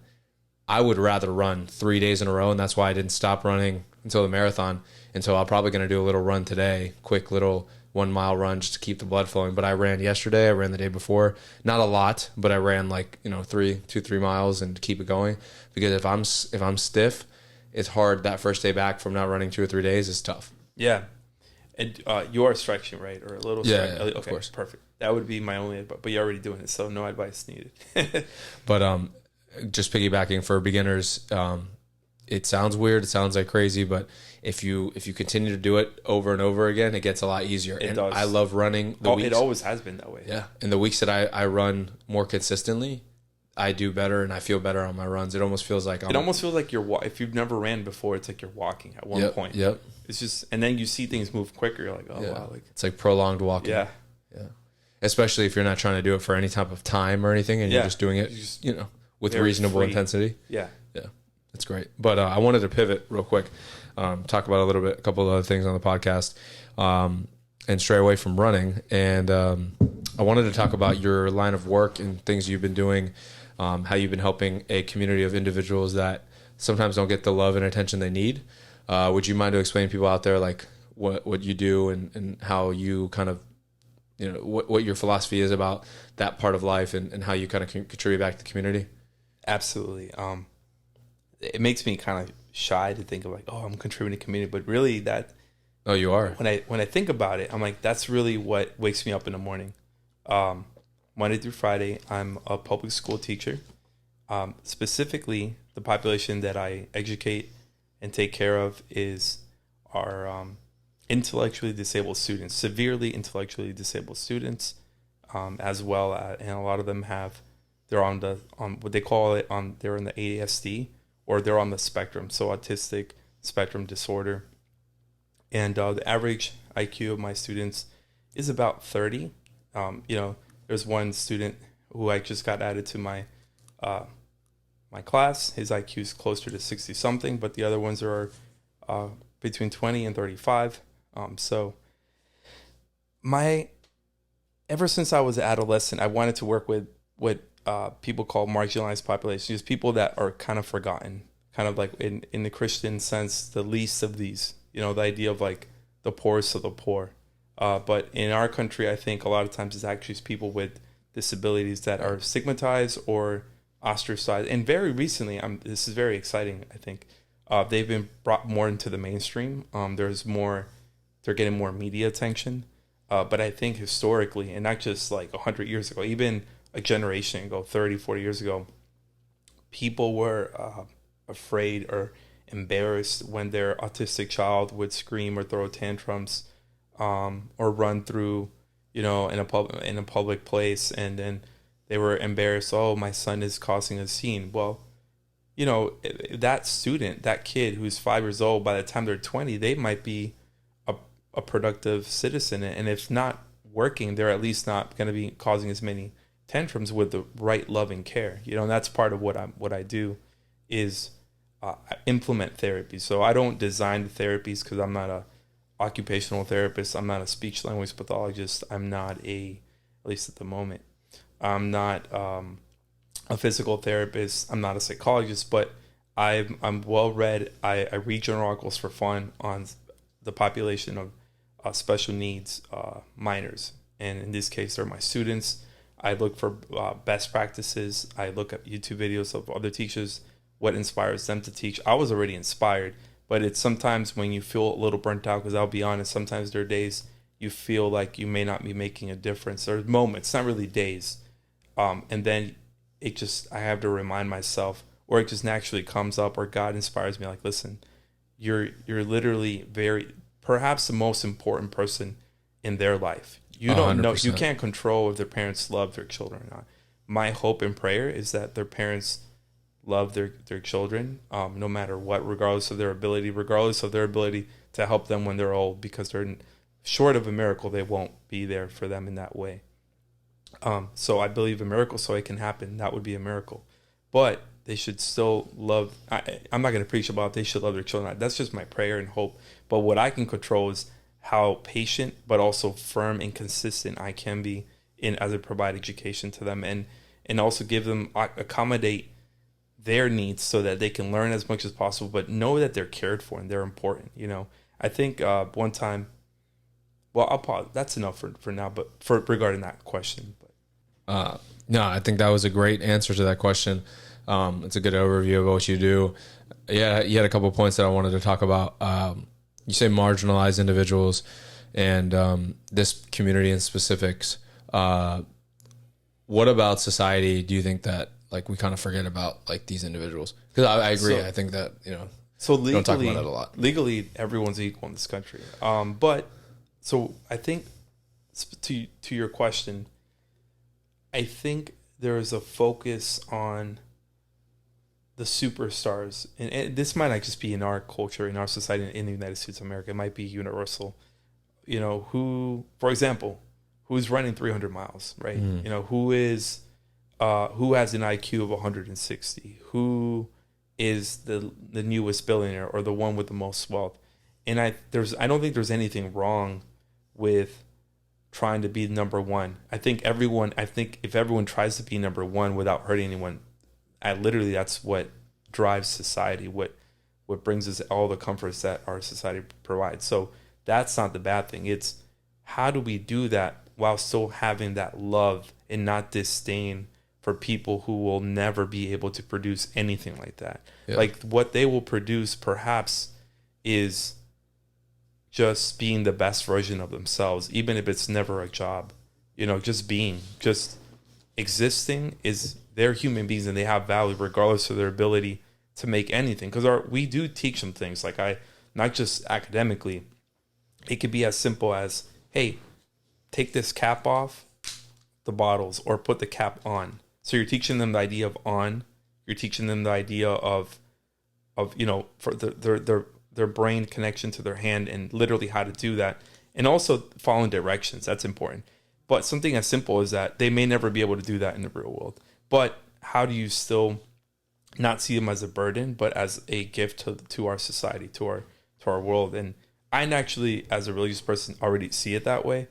I would rather run 3 days in a row, and that's why I didn't stop running until the marathon. And so I'm probably going to do a little run today, quick little 1 mile run just to keep the blood flowing. But I ran yesterday, I ran the day before, not a lot, but I ran 3 miles and keep it going, because if I'm stiff, it's hard. That first day back from not running 2 or 3 days is tough. Yeah. And you are stretching, right? Or a little stretch. Yeah, okay, of course. Perfect. That would be my only advice, but you're already doing it, so no advice needed. But just piggybacking for beginners, it sounds weird, it sounds like crazy, but if you continue to do it over and over again, it gets a lot easier. It does. I love running. It always has been that way. Yeah. And the weeks that I run more consistently, I do better and I feel better on my runs. It almost feels like you're if you've never ran before, it's like you're walking at one point. Yep. It's just, and then you see things move quicker. You're like, oh wow, it's like prolonged walking. Yeah. Yeah. Especially if you're not trying to do it for any type of time or anything, and you're just doing it, with reasonable intensity. Yeah. Yeah. That's great. But I wanted to pivot real quick, talk about a couple of other things on the podcast, and stray away from running. And I wanted to talk about your line of work and things you've been doing, how you've been helping a community of individuals that sometimes don't get the love and attention they need. Would you mind to explain to people out there like what you do and how you kind of, you know, what your philosophy is about that part of life and how you kind of contribute back to the community? Absolutely. It makes me kind of shy to think of like, oh, I'm contributing to community, but really that. Oh, you are. When I think about it, I'm like, that's really what wakes me up in the morning. Monday through Friday, I'm a public school teacher. Specifically, the population that I educate and take care of is our intellectually disabled students, severely intellectually disabled students, as well as, and a lot of them they're on what they call it they're in the ASD, or they're on the spectrum, so autistic spectrum disorder. And the average IQ of my students is about 30. There's one student who I just got added to my class. His IQ is closer to 60 something, but the other ones are between 20 and 35. Ever since I was an adolescent, I wanted to work with what people call marginalized populations, people that are kind of forgotten, kind of like in the Christian sense, the least of these, the idea of like the poorest of the poor. But in our country, I think a lot of times it's actually people with disabilities that are stigmatized or ostracized. And very recently, this is very exciting, I think, they've been brought more into the mainstream. They're getting more media attention. But I think historically, and not just like 100 years ago, even a generation ago, 30, 40 years ago, people were afraid or embarrassed when their autistic child would scream or throw tantrums, or run through, in a public place, and then they were embarrassed. Oh, my son is causing a scene. Well, that student, that kid who's 5 years old, by the time they're 20, they might be a productive citizen, and if not working, they're at least not going to be causing as many tantrums with the right loving care. And that's part of what I do is implement therapy. So I don't design the therapies because I'm not a occupational therapist. I'm not a speech language pathologist. I'm not at least at the moment, I'm not a physical therapist. I'm not a psychologist, but I'm well read. I read journal articles for fun on the population of special needs minors, and in this case, they're my students. I look for best practices. I look at YouTube videos of other teachers, what inspires them to teach. I was already inspired, but it's sometimes when you feel a little burnt out, because I'll be honest, sometimes there are days you feel like you may not be making a difference. There's moments, not really days, and then I have to remind myself, or it just naturally comes up, or God inspires me, like, listen, you're literally perhaps the most important person in their life. You don't 100%. Know, you can't control if their parents love their children or not. My hope and prayer is that their parents love their children, no matter what, regardless of their ability to help them when they're old, because they're short of a miracle, they won't be there for them in that way. So I believe a miracle, so it can happen. That would be a miracle. But they should still love. I'm not going to preach about they should love their children. That's just my prayer and hope. But what I can control is how patient, but also firm and consistent I can be as I provide education to them, and also accommodate their needs so that they can learn as much as possible, but know that they're cared for and they're important. I think one time, well, I'll pause. That's enough for now, but regarding that question. No, I think that was a great answer to that question. It's a good overview of what you do. Yeah, you had a couple of points that I wanted to talk about. You say marginalized individuals and this community in specifics. What about society do you think that like we kind of forget about like these individuals? Because I agree. I think that so legally, don't talk about that a lot. Legally, everyone's equal in this country. But so I think to your question, I think there is a focus on the superstars, and this might not just be in our culture, in our society, in the United States of America. It might be universal. Who, for example, who's running 300 miles, right? Who has an IQ of 160? Who is the newest billionaire or the one with the most wealth? And I don't think there's anything wrong with trying to be number one. I think if everyone tries to be number one without hurting anyone, literally that's what drives society, what brings us all the comforts that our society provides. So that's not the bad thing. It's how do we do that while still having that love and not disdain for people who will never be able to produce anything like that. Yeah. Like what they will produce perhaps is just being the best version of themselves, even if it's never a job. Just existing is, they're human beings and they have value regardless of their ability to make anything. Because we do teach them things not just academically. It could be as simple as, hey, take this cap off the bottles or put the cap on. So you're teaching them the idea of on. You're teaching them the idea of for their brain connection to their hand and literally how to do that. And also following directions. That's important. But something as simple as that, they may never be able to do that in the real world. But how do you still not see them as a burden, but as a gift to our society, to our world? And I actually, as a religious person, already see it that way.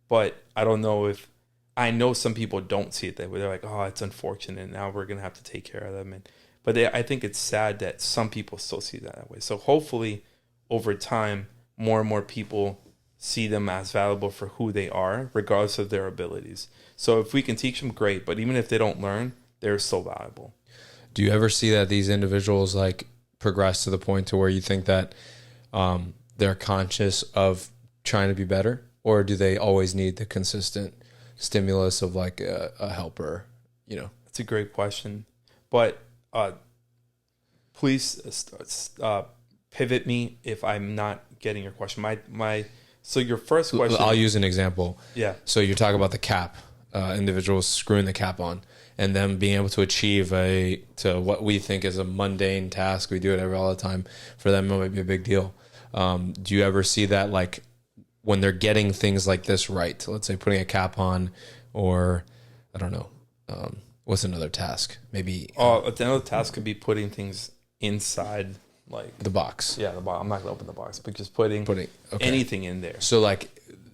But I don't know if, I know some people don't see it that way. They're like, oh, it's unfortunate, and now we're going to have to take care of them. But I think it's sad that some people still see that way. So hopefully, over time, more and more people see them as valuable for who they are, regardless of their abilities. So if we can teach them, great. But even if they don't learn, they're so valuable. Do you ever see that these individuals progress to the point to where you think that they're conscious of trying to be better, or do they always need the consistent stimulus of a helper? That's a great question, but please pivot me if I'm not getting your question. So your first question, I'll use an example. Yeah. So you're talking about the cap, individuals screwing the cap on, and them being able to achieve to what we think is a mundane task. We do it all the time. For them, it might be a big deal. Do you ever see that when they're getting things like this right? Let's say putting a cap on, or I don't know, what's another task? Maybe another task could be putting things inside the box. Yeah, the box. I'm not gonna open the box, but just putting anything in there. So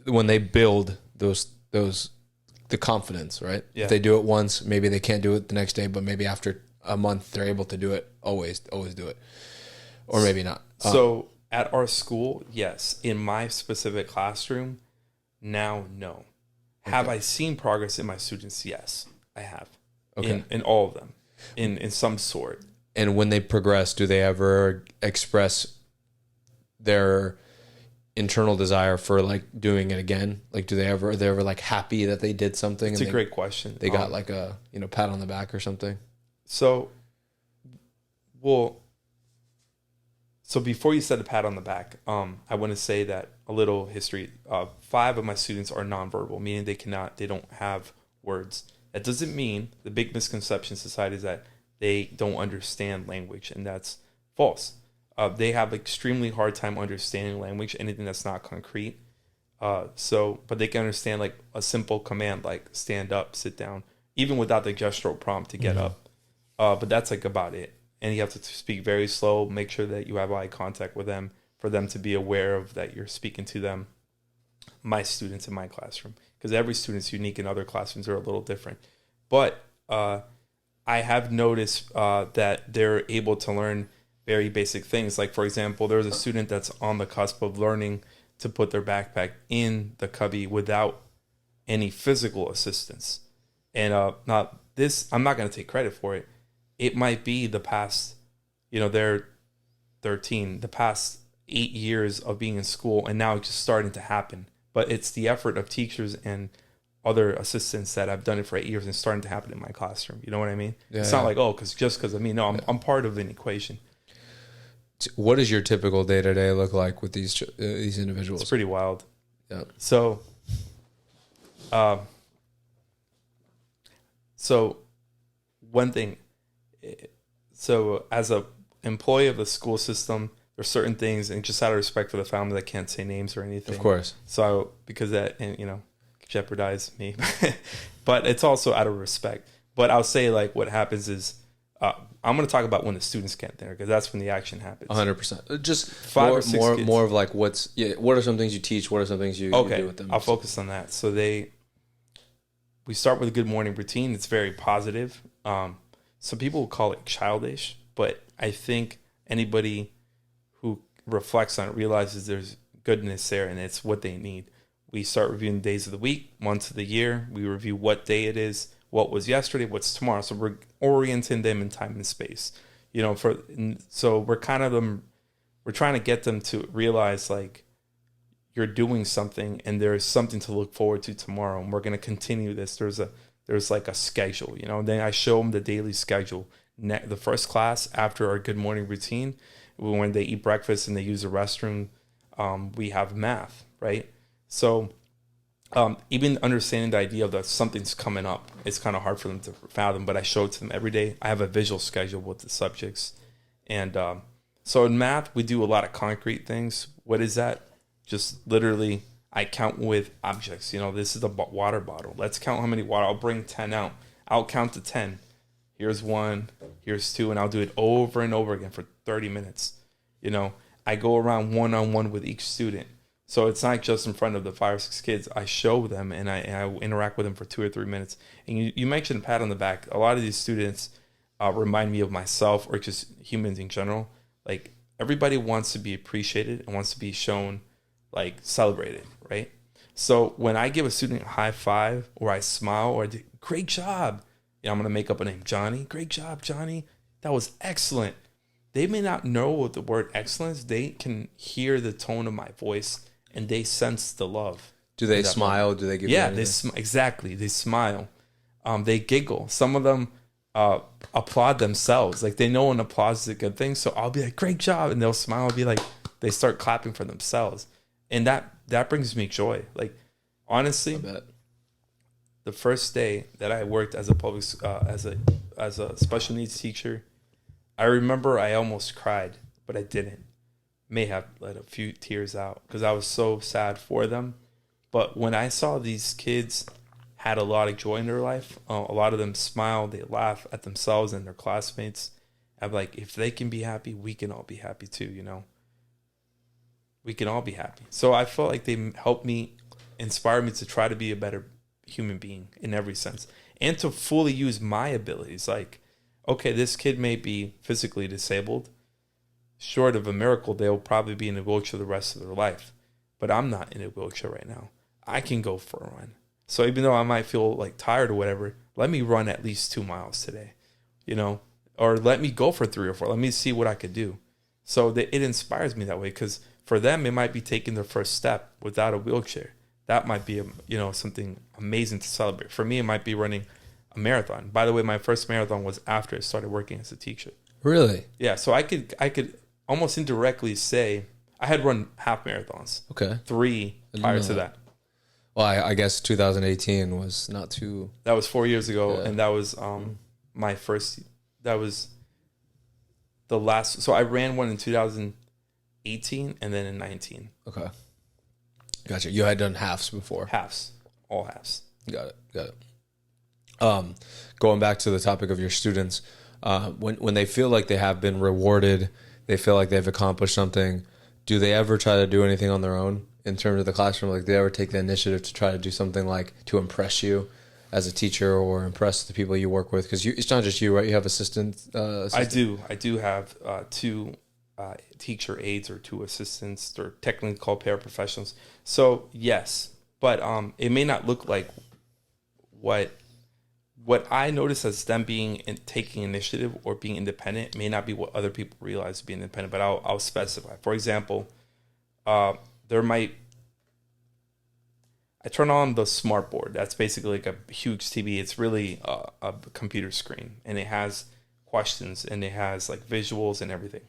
when they build the confidence, right? Yeah. If they do it once, maybe they can't do it the next day, but maybe after a month they're able to do it. Always do it, or maybe not. So at our school, yes. In my specific classroom, now, no. Okay. Have I seen progress in my students? Yes, I have. Okay. In all of them, in some sort. And when they progress, do they ever express their internal desire for doing it again? Are they ever happy that they did something? It's a great question. They got a pat on the back or something. So before you said a pat on the back, I want to say that a little history. 5 of my students are nonverbal, meaning they don't have words. That doesn't mean, the big misconception in society is that they don't understand language, and that's false. They have extremely hard time understanding language, anything that's not concrete. But they can understand a simple command like stand up, sit down, even without the gestural prompt to get up. But that's about it. And you have to speak very slow, make sure that you have eye contact with them for them to be aware of that you're speaking to them. My students in my classroom, because every student's unique and other classrooms are a little different. But I have noticed that they're able to learn very basic things. For example, there's a student that's on the cusp of learning to put their backpack in the cubby without any physical assistance. And I'm not going to take credit for it. It might be the past, they're 13, the past 8 years of being in school, and now it's just starting to happen. But it's the effort of teachers and other assistants that I've done it for 8 years and starting to happen in my classroom. You know what I mean? Yeah, it's not because of me. No, I'm part of an equation. What does your typical day-to-day look like with these individuals? It's pretty wild. Yeah. So one thing, as a employee of the school system, there's certain things, and just out of respect for the family, I can't say names or anything. Of course. So because that, jeopardize me, but it's also out of respect. But I'll say what happens is I'm going to talk about when the students get there because that's when the action happens. 100%. Just Five or six kids. more of like what are some things you teach? What are some things you do with them? I'll focus on that. So we start with a good morning routine. It's very positive. Some people will call it childish, but I think anybody who reflects on it realizes there's goodness there and it's what they need. We start reviewing days of the week, months of the year. We review what day it is, what was yesterday, what's tomorrow. So we're orienting them in time and space. So we're we're trying to get them to realize like you're doing something and there's something to look forward to tomorrow. And we're going to continue this. There's like a schedule, then I show them the daily schedule. The first class after our good morning routine, when they eat breakfast and they use the restroom, we have math, right? So even understanding the idea of that something's coming up, it's kind of hard for them to fathom, but I show it to them every day. I have a visual schedule with the subjects. And so in math, we do a lot of concrete things. What is that? Just literally, I count with objects. This is the water bottle. Let's count how many water. I'll bring 10 out. I'll count to 10. Here's 1, here's 2, and I'll do it over and over again for 30 minutes. I go around one-on-one with each student. So it's not just in front of the 5 or 6 kids. I show them and I interact with them for 2 or 3 minutes. And you mentioned pat on the back. A lot of these students remind me of myself or just humans in general. Like everybody wants to be appreciated and wants to be shown, like celebrated, right? So when I give a student a high five or I smile or great job, I'm going to make up a name, Johnny. Great job, Johnny. That was excellent. They may not know the word excellence. They can hear the tone of my voice and they sense the love. Do they smile? Do they give you anything? Exactly. They smile. They giggle. Some of them applaud themselves. Like they know an applause is a good thing. So I'll be like, great job. And they'll smile and be like, they start clapping for themselves. And that brings me joy. Like, honestly, the first day that I worked as a public, as a special needs teacher, I remember I almost cried, but I didn't. May have let a few tears out because I was so sad for them. But when I saw these kids had a lot of joy in their life, a lot of them smile, they laugh at themselves and their classmates. I'm like, if they can be happy, we can all be happy too, We can all be happy. So I felt like they helped me, inspire me to try to be a better human being in every sense and to fully use my abilities. Like, okay, this kid may be physically disabled. Short of a miracle, they'll probably be in a wheelchair the rest of their life. But I'm not in a wheelchair right now. I can go for a run. So even though I might feel like tired or whatever, let me run at least 2 miles today, or let me go for 3 or 4. Let me see what I could do. So it inspires me that way because for them, it might be taking their first step without a wheelchair. That might be, something amazing to celebrate. For me, it might be running a marathon. By the way, my first marathon was after I started working as a teacher. Really? Yeah. So I could almost indirectly say I had run half marathons. Okay. 3 prior to that. Well, I guess 2018 was not too... That was 4 years ago, and that was my first... That was the last... So I ran one in 2018 and then in 19. Okay. Gotcha. You had done halves before. Halves. All halves. Got it. Going back to the topic of your students, when they feel like they have been rewarded, they feel like they've accomplished something, do they ever try to do anything on their own in terms of the classroom? Like, do they ever take the initiative to try to do something like to impress you as a teacher or impress the people you work with? Because it's not just you, right? You have assistants. I do have 2 teacher aides or 2 assistants. They're technically called paraprofessionals. So yes, but it may not look like what I notice as them taking initiative or being independent may not be what other people realize being independent. But I'll specify. For example, I turn on the smart board. That's basically like a huge TV. It's really a computer screen, and it has questions, and it has like visuals and everything.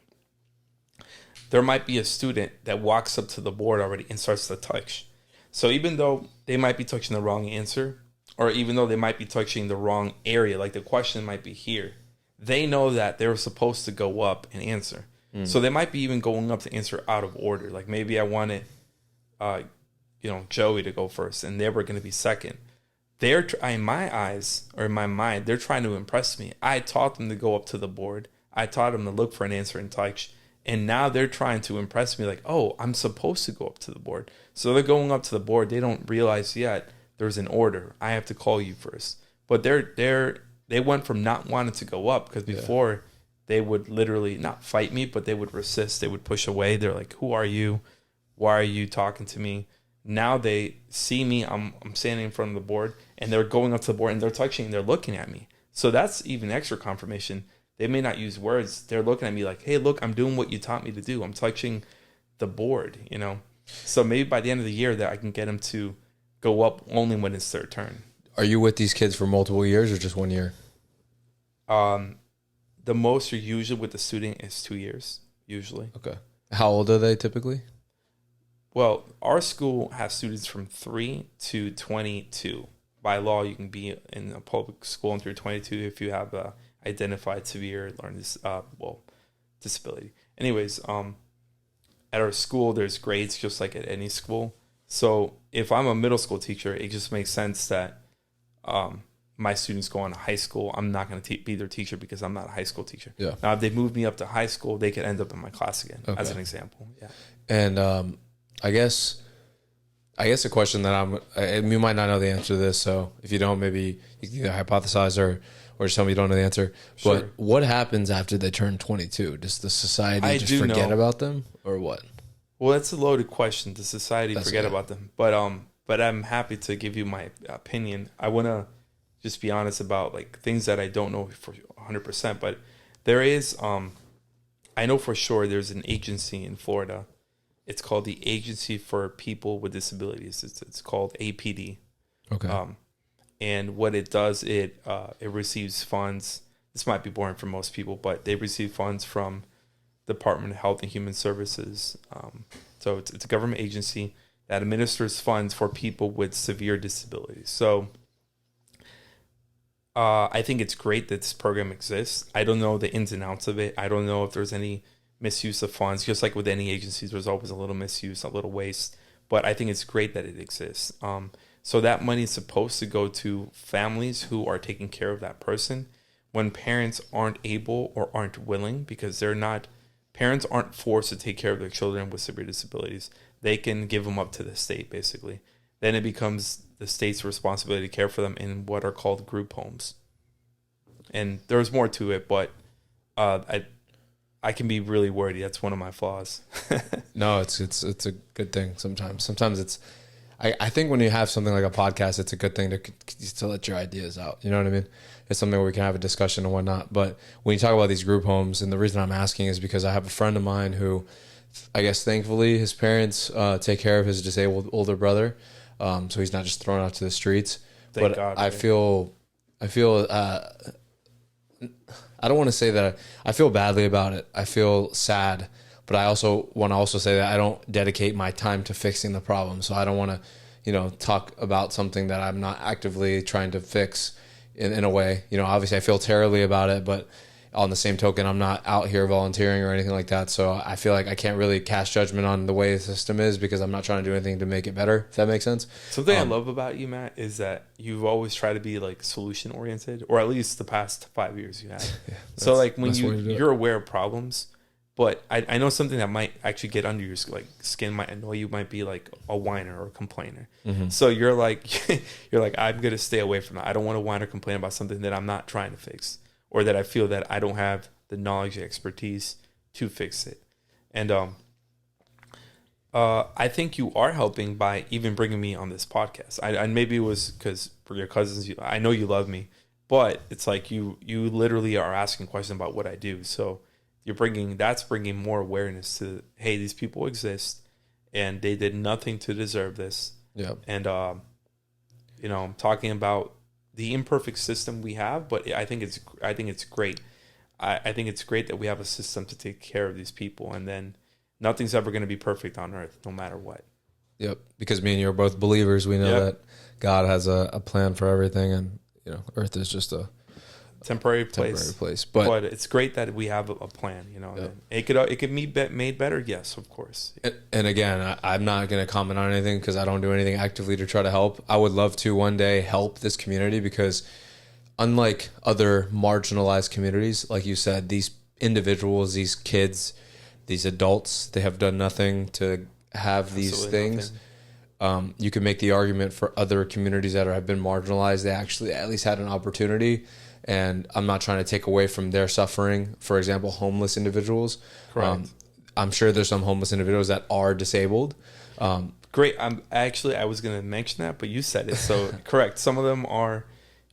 There might be a student that walks up to the board already and starts to touch. So even though they might be touching the wrong answer, or even though they might be touching the wrong area, like the question might be here, they know that they were supposed to go up and answer. So they might be even going up to answer out of order. Like maybe I wanted, Joey to go first, and they were going to be second. they're in my eyes or in my mind, they're trying to impress me. I taught them to go up to the board. I taught them to look for an answer and touch. And now they're trying to impress me like, oh, I'm supposed to go up to the board. So they're going up to the board. They don't realize yet there's an order. I have to call you first. But they went from not wanting to go up because before they would literally not fight me, but they would resist. They would push away. They're like, who are you? Why are you talking to me? Now they see me. I'm standing in front of the board and they're going up to the board and they're touching and they're looking at me. So that's even extra confirmation. They may not use words. They're looking at me like, hey, look, I'm doing what you taught me to do. I'm touching the board, you know? So maybe by the end of the year that I can get them to go up only when it's their turn. Are you with these kids for multiple years or just 1 year? The most you're usually with the student is 2 years, usually. Okay. How old are they typically? Well, our school has students from 3 to 22. By law, you can be in a public school until you're 22 if you have identified severe learning disability. Anyways, at our school, there's grades just like at any school. So if I'm a middle school teacher, it just makes sense that my students go on to high school. I'm not going to be their teacher because I'm not a high school teacher. Yeah. Now, if they move me up to high school, they could end up in my class again, as an example. Yeah. And I guess a question that you might not know the answer to this. So if you don't, maybe you can either hypothesize or just tell me you don't know the answer. Sure. But what happens after they turn 22? Does the society just forget about them or what? Well, that's a loaded question. Does society forget about them? But I'm happy to give you my opinion. I want to just be honest about like things that I don't know for 100%. But there is, I know for sure there's an agency in Florida. It's called the Agency for People with Disabilities. It's called APD. Okay. And what it does, it receives funds. This might be boring for most people, but they receive funds from Department of Health and Human Services. So it's a government agency that administers funds for people with severe disabilities. So I think it's great that this program exists. I don't know the ins and outs of it. I don't know if there's any misuse of funds. Just like with any agencies, there's always a little misuse, a little waste. But I think it's great that it exists. So that money is supposed to go to families who are taking care of that person when parents aren't able or aren't willing, because parents aren't forced to take care of their children with severe disabilities. They can give them up to the state, basically. Then it becomes the state's responsibility to care for them in what are called group homes. And there's more to it, but I can be really wordy. That's one of my flaws. No, it's a good thing sometimes. Sometimes it's, I think when you have something like a podcast, it's a good thing to let your ideas out. You know what I mean? It's something where we can have a discussion and whatnot. But when you talk about these group homes, and the reason I'm asking is because I have a friend of mine who, I guess thankfully, his parents take care of his disabled older brother. So he's not just thrown out to the streets. Thank God, I feel I don't want to say that I feel badly about it. I feel sad, but I also want to say that I don't dedicate my time to fixing the problem. So I don't want to, talk about something that I'm not actively trying to fix in a way. Obviously I feel terribly about it, but on the same token, I'm not out here volunteering or anything like that. So I feel like I can't really cast judgment on the way the system is because I'm not trying to do anything to make it better, if that makes sense. Something I love about you, Matt, is that you've always tried to be like solution oriented, or at least the past 5 years you have. Yeah, so like when you're aware of problems, but I know something that might actually get under your skin might annoy you, might be like a whiner or a complainer. Mm-hmm. So you're like, I'm going to stay away from that. I don't want to whine or complain about something that I'm not trying to fix, or that I feel that I don't have the knowledge and expertise to fix it. And I think you are helping by even bringing me on this podcast. And maybe it was because for your cousins, I know you love me, but it's like you literally are asking questions about what I do. So that's bringing more awareness to, hey, these people exist and they did nothing to deserve this. Yeah. And, I'm talking about the imperfect system we have, but I think it's great. I think it's great that we have a system to take care of these people, and then nothing's ever going to be perfect on earth, no matter what. Yep. Because me and you are both believers. We know that God has a plan for everything, and earth is just a temporary place. But it's great that we have a plan. You know, it could be made better. Yes, of course. And again, I'm not going to comment on anything because I don't do anything actively to try to help. I would love to one day help this community because, unlike other marginalized communities, like you said, these individuals, these kids, these adults, they have done nothing to have these things. You can make the argument for other communities that have been marginalized. They actually at least had an opportunity. And I'm not trying to take away from their suffering. For example, homeless individuals. Correct. I'm sure there's some homeless individuals that are disabled. Great. I was going to mention that, but you said it. So correct. Some of them are,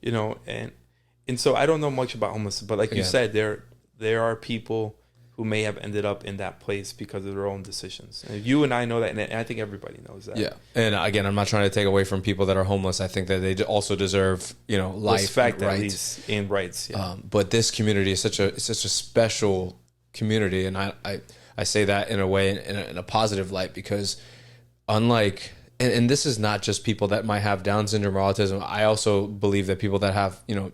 you know, and so I don't know much about homeless, but like you said, there are people who may have ended up in that place because of their own decisions. And you and I know that, and I think everybody knows that. Yeah. And again, I'm not trying to take away from people that are homeless. I think that they also deserve, you know, life, respect, rights, and rights. Yeah. But this community is such a special community, and I say that in a way in a positive light because unlike. And this is not just people that might have Down syndrome or autism. I also believe that people that have, you know,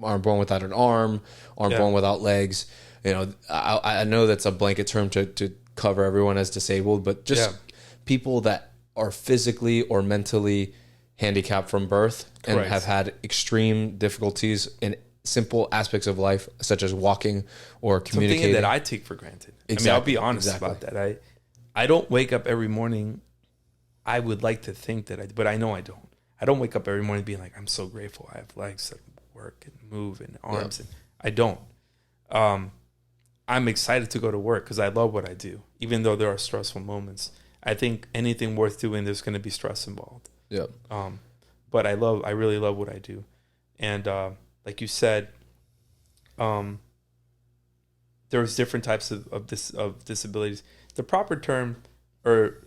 aren't born without an arm, aren't born without legs. You know, I know that's a blanket term to cover everyone as disabled, but just people that are physically or mentally handicapped from birth and have had extreme difficulties in simple aspects of life, such as walking or communicating. Something that I take for granted. Exactly. I mean, I'll be honest about that. I don't wake up every morning. I would like to think that but I know I don't. I don't wake up every morning being like, I'm so grateful I have legs that work and move and arms. And I don't. I'm excited to go to work because I love what I do, even though there are stressful moments. I think anything worth doing, there's going to be stress involved. Yeah. But I really love what I do. And like you said, there's different types of disabilities. The proper term, or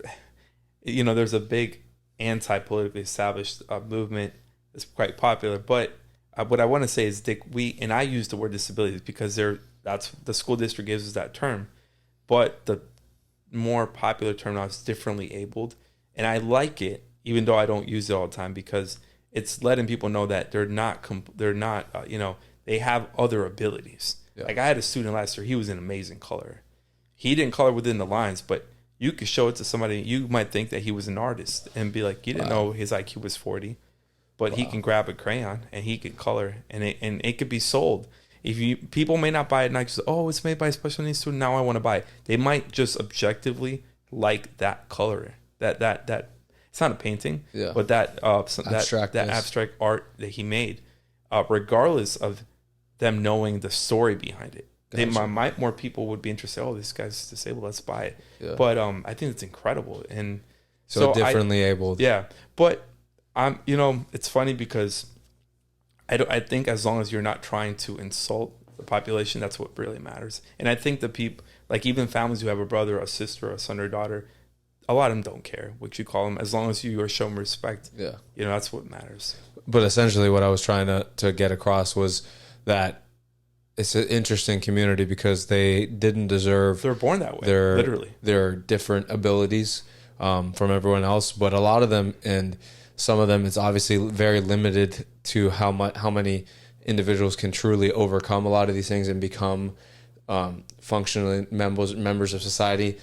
you know, there's a big anti-politically established movement that's quite popular. But what I want to say is and I use the word disabilities because that's the school district gives us that term. But the more popular term now is differently abled, and I like it, even though I don't use it all the time because it's letting people know that they're not you know, they have other abilities. Yeah. Like I had a student last year, he was an amazing colorer. He didn't color within the lines, but you could show it to somebody, you might think that he was an artist and be like, you didn't know his IQ was 40, but he can grab a crayon and he can color and it could be sold. People may not buy it and I just, it's made by a special needs student, now I want to buy it. They might just objectively like that color, that it's not a painting, but that abstract art that he made, regardless of them knowing the story behind it. Gotcha. More people would be interested. Oh, this guy's disabled. Let's buy it. Yeah. But I think it's incredible. And so differently abled. Yeah, but it's funny because I think as long as you're not trying to insult the population, that's what really matters. And I think the people, like even families who have a brother, a sister, a son or daughter, a lot of them don't care what you call them, as long as you are showing respect. Yeah, that's what matters. But essentially, what I was trying to get across was that it's an interesting community because they didn't deserve. They're born that way. Literally, their different abilities from everyone else, but a lot of them and some of them, it's obviously very limited to how many individuals can truly overcome a lot of these things and become functionally members of society.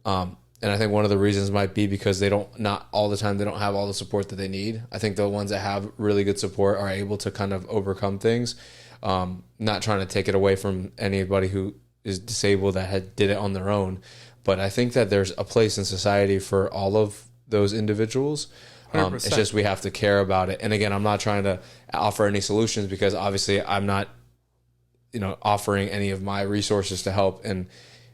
And I think one of the reasons might be because not all the time they don't have all the support that they need. I think the ones that have really good support are able to kind of overcome things. Not trying to take it away from anybody who is disabled that did it on their own, but I think that there's a place in society for all of those individuals. It's just we have to care about it. And again, I'm not trying to offer any solutions because obviously I'm not, offering any of my resources to help. And,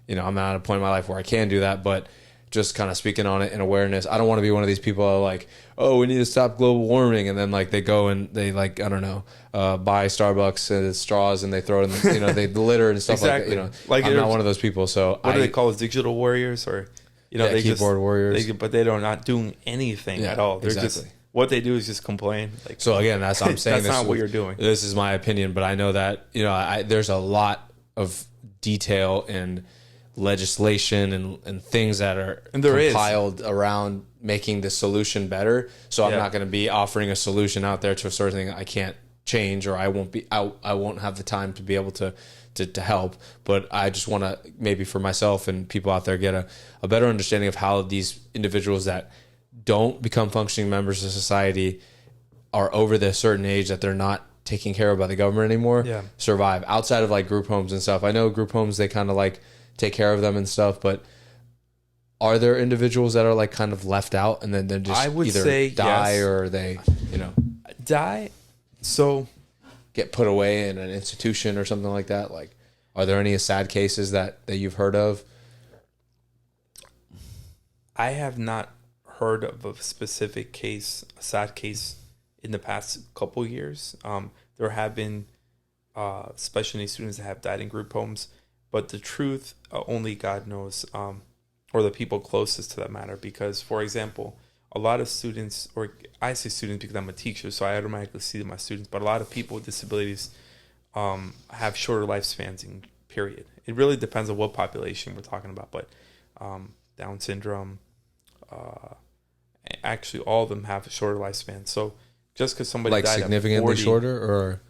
I'm not at a point in my life where I can do that, but just kind of speaking on it in awareness. I don't want to be one of these people that are like, oh, we need to stop global warming. And then they go and they buy Starbucks and straws and they throw it in, they litter and stuff exactly. like that. I'm not one of those people. So what do they call us? Digital warriors or, they keyboard warriors. But they are not doing anything at all. They're just, what they do is just complain. So again, that's what I'm saying. That's not what you're doing. This is my opinion, but I know that, there's a lot of detail and legislation and things that are compiled around making the solution better. So I'm not going to be offering a solution out there to a certain thing I can't change, or I won't have the time to be able to help. But I just want to, maybe for myself and people out there, get a better understanding of how these individuals that don't become functioning members of society are over the certain age that they're not taken care of by the government anymore, survive outside of like group homes and stuff. I know group homes, they kind of like take care of them and stuff, but are there individuals that are like kind of left out and then they're just either die yes. or they, die? So get put away in an institution or something like that? Like, are there any sad cases that you've heard of? I have not heard of a specific case, a sad case in the past couple of years. There have been special needs students that have died in group homes, but the truth, only God knows, or the people closest to that matter. Because, for example, a lot of students, or I say students because I'm a teacher, so I automatically see my students, but a lot of people with disabilities have shorter lifespans in period. It really depends on what population we're talking about, but Down syndrome, actually all of them have a shorter lifespan. So just because somebody like died significantly at 40, shorter, or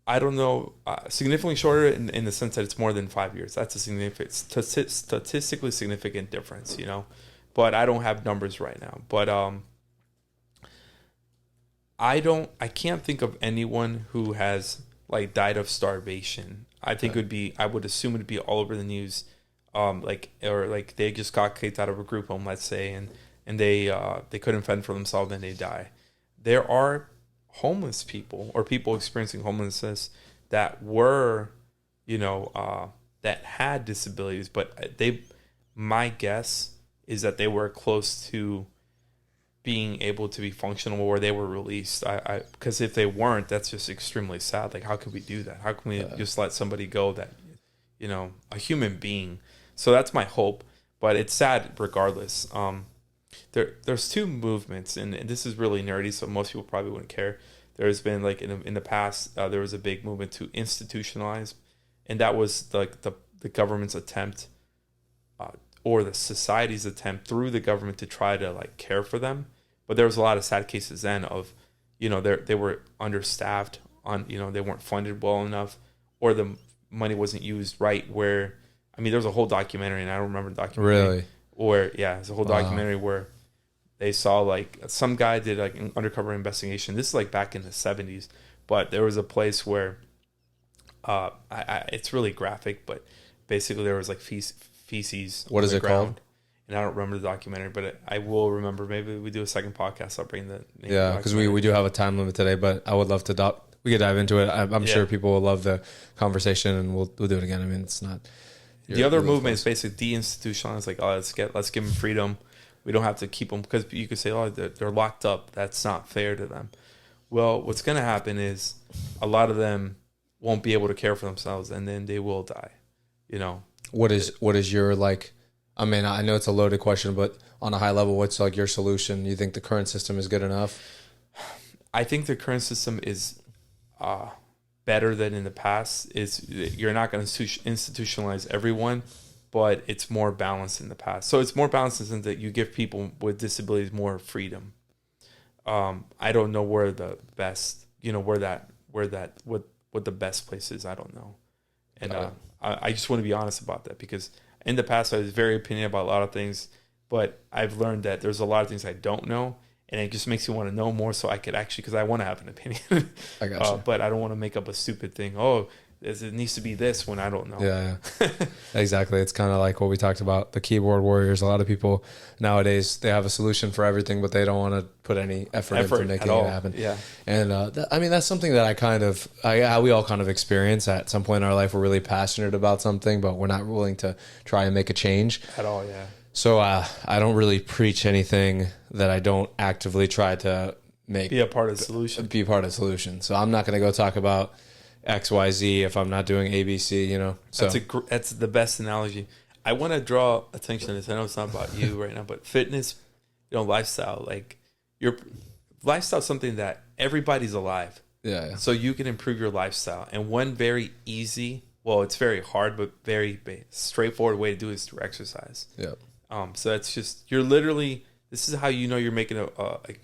I don't know, significantly shorter in the sense that it's more than 5 years. That's a significant, statistically significant difference, But I don't have numbers right now. But I can't think of anyone who has like died of starvation. I think I would assume it'd be all over the news, like they just got kicked out of a group home, let's say, and they couldn't fend for themselves and they die. There are homeless people or people experiencing homelessness that were, that had disabilities, but my guess is that they were close to being able to be functional or they were released. Because if they weren't, that's just extremely sad. Like, how could we do that? How can we just let somebody go that, a human being? So that's my hope, but it's sad regardless. There's two movements, and this is really nerdy, so most people probably wouldn't care. There's been like in the past, there was a big movement to institutionalize, and that was like the government's attempt, or the society's attempt through the government to try to like care for them. But there was a lot of sad cases then of, they were understaffed, they weren't funded well enough, or the money wasn't used right. Where, there's a whole documentary, and I don't remember the documentary. Really? It's a whole documentary where they saw like some guy did like an undercover investigation. This is like back in the 70s, but there was a place where, it's really graphic, but basically there was like feces. What is it called? And I don't remember the documentary, but I will remember. Maybe we do a second podcast. I'll bring the name. Yeah, because we do have a time limit today, but I would love to we could dive into it. I'm sure people will love the conversation, and we'll do it again. It's not. The other movement is basically deinstitutionalized. Like, let's give them freedom. We don't have to keep them, because you could say, they're locked up. That's not fair to them. Well, what's going to happen is a lot of them won't be able to care for themselves, and then they will die. What is your like? I know it's a loaded question, but on a high level, what's like your solution? You think the current system is good enough? I think the current system is better than in the past. You're not going to institutionalize everyone, but it's more balanced in the past. So it's more balanced in the sense that you give people with disabilities more freedom. I don't know where the best, what the best place is. I don't know. And I just want to be honest about that, because in the past I was very opinionated about a lot of things, but I've learned that there's a lot of things I don't know, and it just makes me want to know more so I could actually, because I want to have an opinion. I got you. But I don't want to make up a stupid thing. It needs to be this when I don't know. Yeah. Exactly. It's kind of like what we talked about, the keyboard warriors. A lot of people nowadays, they have a solution for everything, but they don't want to put any effort into making it happen. Yeah. And that's something that we all kind of experience at some point in our life. We're really passionate about something, but we're not willing to try and make a change at all. Yeah. So I don't really preach anything that I don't actively try to be a part of the solution. Be part of the solution. So I'm not going to go talk about XYZ if I'm not doing ABC, So that's the best analogy. I want to draw attention to this. I know it's not about you right now, but fitness, lifestyle, like your lifestyle is something that everybody's alive. Yeah. So you can improve your lifestyle. And one very easy, it's very hard, but very straightforward way to do it is through exercise. Yeah. So it's just, this is how you're making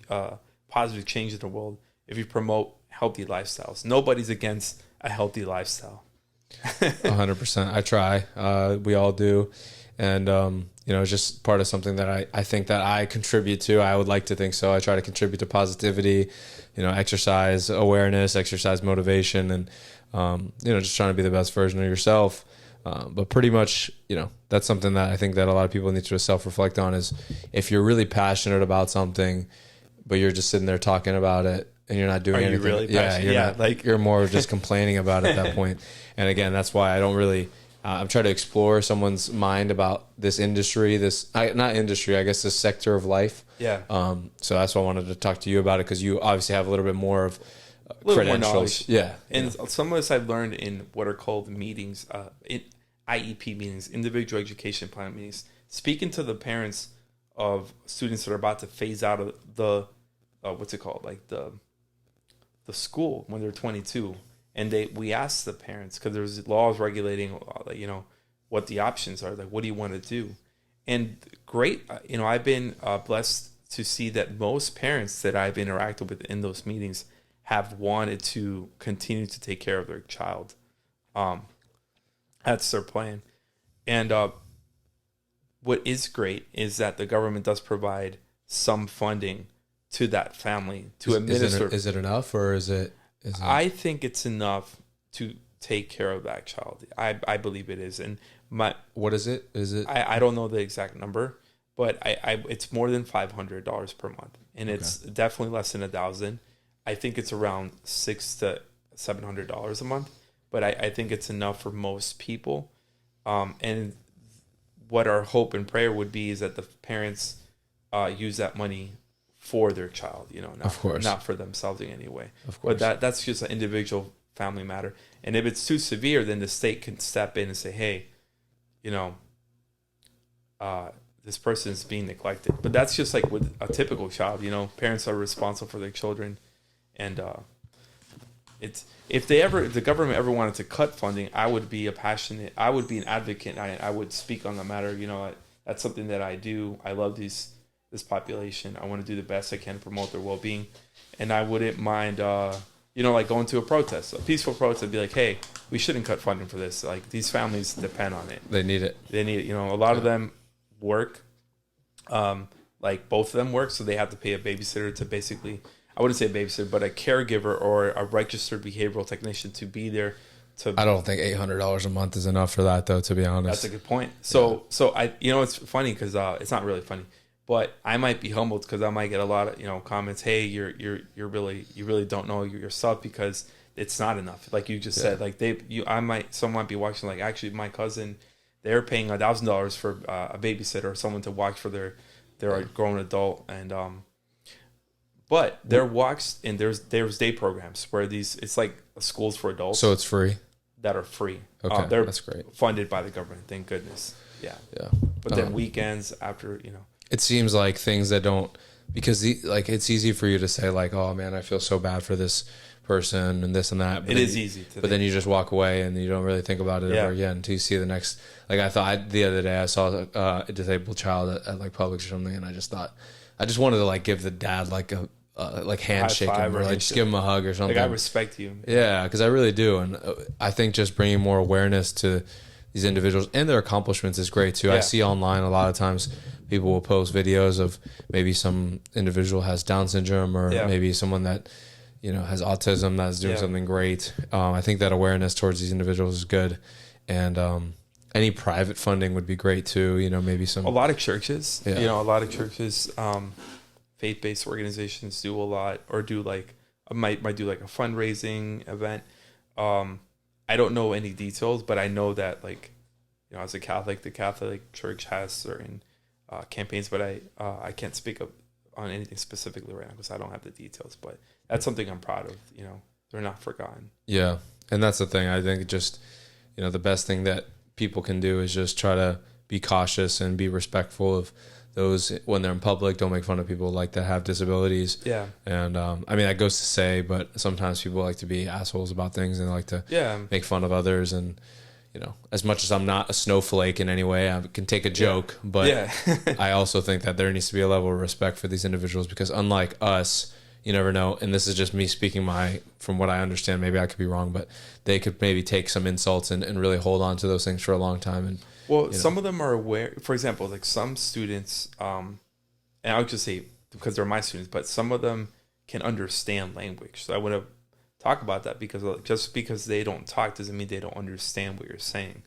a positive change in the world. If you promote healthy lifestyles. Nobody's against a healthy lifestyle. 100%. I try. We all do. And, it's just part of something that I think that I contribute to. I would like to think so. I try to contribute to positivity, exercise awareness, exercise motivation, and, just trying to be the best version of yourself. But pretty much, that's something that I think that a lot of people need to self-reflect on is if you're really passionate about something, but you're just sitting there talking about it and you're not doing anything. Are you really passionate? Yeah, you're more just complaining about it at that point. And again, that's why I don't really, I'm trying to explore someone's mind about this industry, this sector of life. Yeah. So that's why I wanted to talk to you about it, because you obviously have a little bit more of credentials. Yeah. And some of this I've learned in what are called meetings, in IEP meetings, individual education plan meetings, speaking to the parents of students that are about to phase out of the, what's it called? Like the school when they're 22. And we asked the parents, because there's laws regulating, what the options are. Like, what do you want to do? And great, I've been blessed to see that most parents that I've interacted with in those meetings have wanted to continue to take care of their child. That's their plan. And what is great is that the government does provide some funding to that family to administer. Is it enough, or is it? I think it's enough to take care of that child. I believe it is. And what is it? Is it? I don't know the exact number, but it's more than $500 per month, and it's definitely less than $1,000. I think it's around $600 to $700 a month, but I think it's enough for most people. And what our hope and prayer would be is that the parents use that money for their child, not for themselves in any way. Of course. But that's just an individual family matter. And if it's too severe, then the state can step in and say, hey, this person is being neglected. But that's just like with a typical child, parents are responsible for their children. And if the government ever wanted to cut funding, I would be an advocate. I would speak on the matter. That's something that I do. I love this population. I want to do the best I can to promote their well-being. And I wouldn't mind, like going to a protest, a peaceful protest, and be like, hey, we shouldn't cut funding for this. Like, these families depend on it. They need it. A lot of them work. Like, both of them work, so they have to pay a babysitter to basically, I wouldn't say a babysitter, but a caregiver or a registered behavioral technician to be there. I don't think $800 a month is enough for that, though, to be honest. That's a good point. So I, it's funny because it's not really funny, but I might be humbled because I might get a lot of comments. Hey, you really don't know yourself, because it's not enough. Like you just said, like someone might be watching. Like, actually, my cousin, they're paying $1,000 for a babysitter or someone to watch for their grown adult, and but there walks and there's day programs where it's like schools for adults. So it's free. That are free. Okay, that's great. Funded by the government. Thank goodness. Yeah. But then weekends after, It seems like things that don't, because it's easy for you to say like, oh man, I feel so bad for this person and this and that. But easy. But then you just walk away and you don't really think about it ever again until you see the next. Like the other day I saw a disabled child at like Publix or something, and I just wanted to like give the dad like a handshake him, or like just give him a hug or something. Like, I respect you. Yeah, because I really do, and I think just bringing more awareness to these individuals and their accomplishments is great too. I see online a lot of times people will post videos of maybe some individual has Down syndrome, or maybe someone that has autism that's doing something great. I think that awareness towards these individuals is good, and any private funding would be great too. Maybe a lot of churches. Faith-based organizations do a lot, or do like might do like a fundraising event. I don't know any details, but I know that as a Catholic, the Catholic Church has certain campaigns, but I can't speak on anything specifically right now because I don't have the details. But that's something I'm proud of. They're not forgotten. Yeah, and that's the thing. I think just the best thing that people can do is just try to be cautious and be respectful of those when they're in public. Don't make fun of people like that have disabilities. Yeah. And that goes to say, but sometimes people like to be assholes about things and like to make fun of others. And as much as I'm not a snowflake in any way, I can take a joke, but I also think that there needs to be a level of respect for these individuals, because unlike us, you never know. And this is just me speaking from what I understand. Maybe I could be wrong, but they could maybe take some insults and really hold on to those things for a long time. And well, some of them are aware. For example, like some students, and I would just say because they're my students, but some of them can understand language. So I want to talk about that because just because they don't talk doesn't mean they don't understand what you're saying.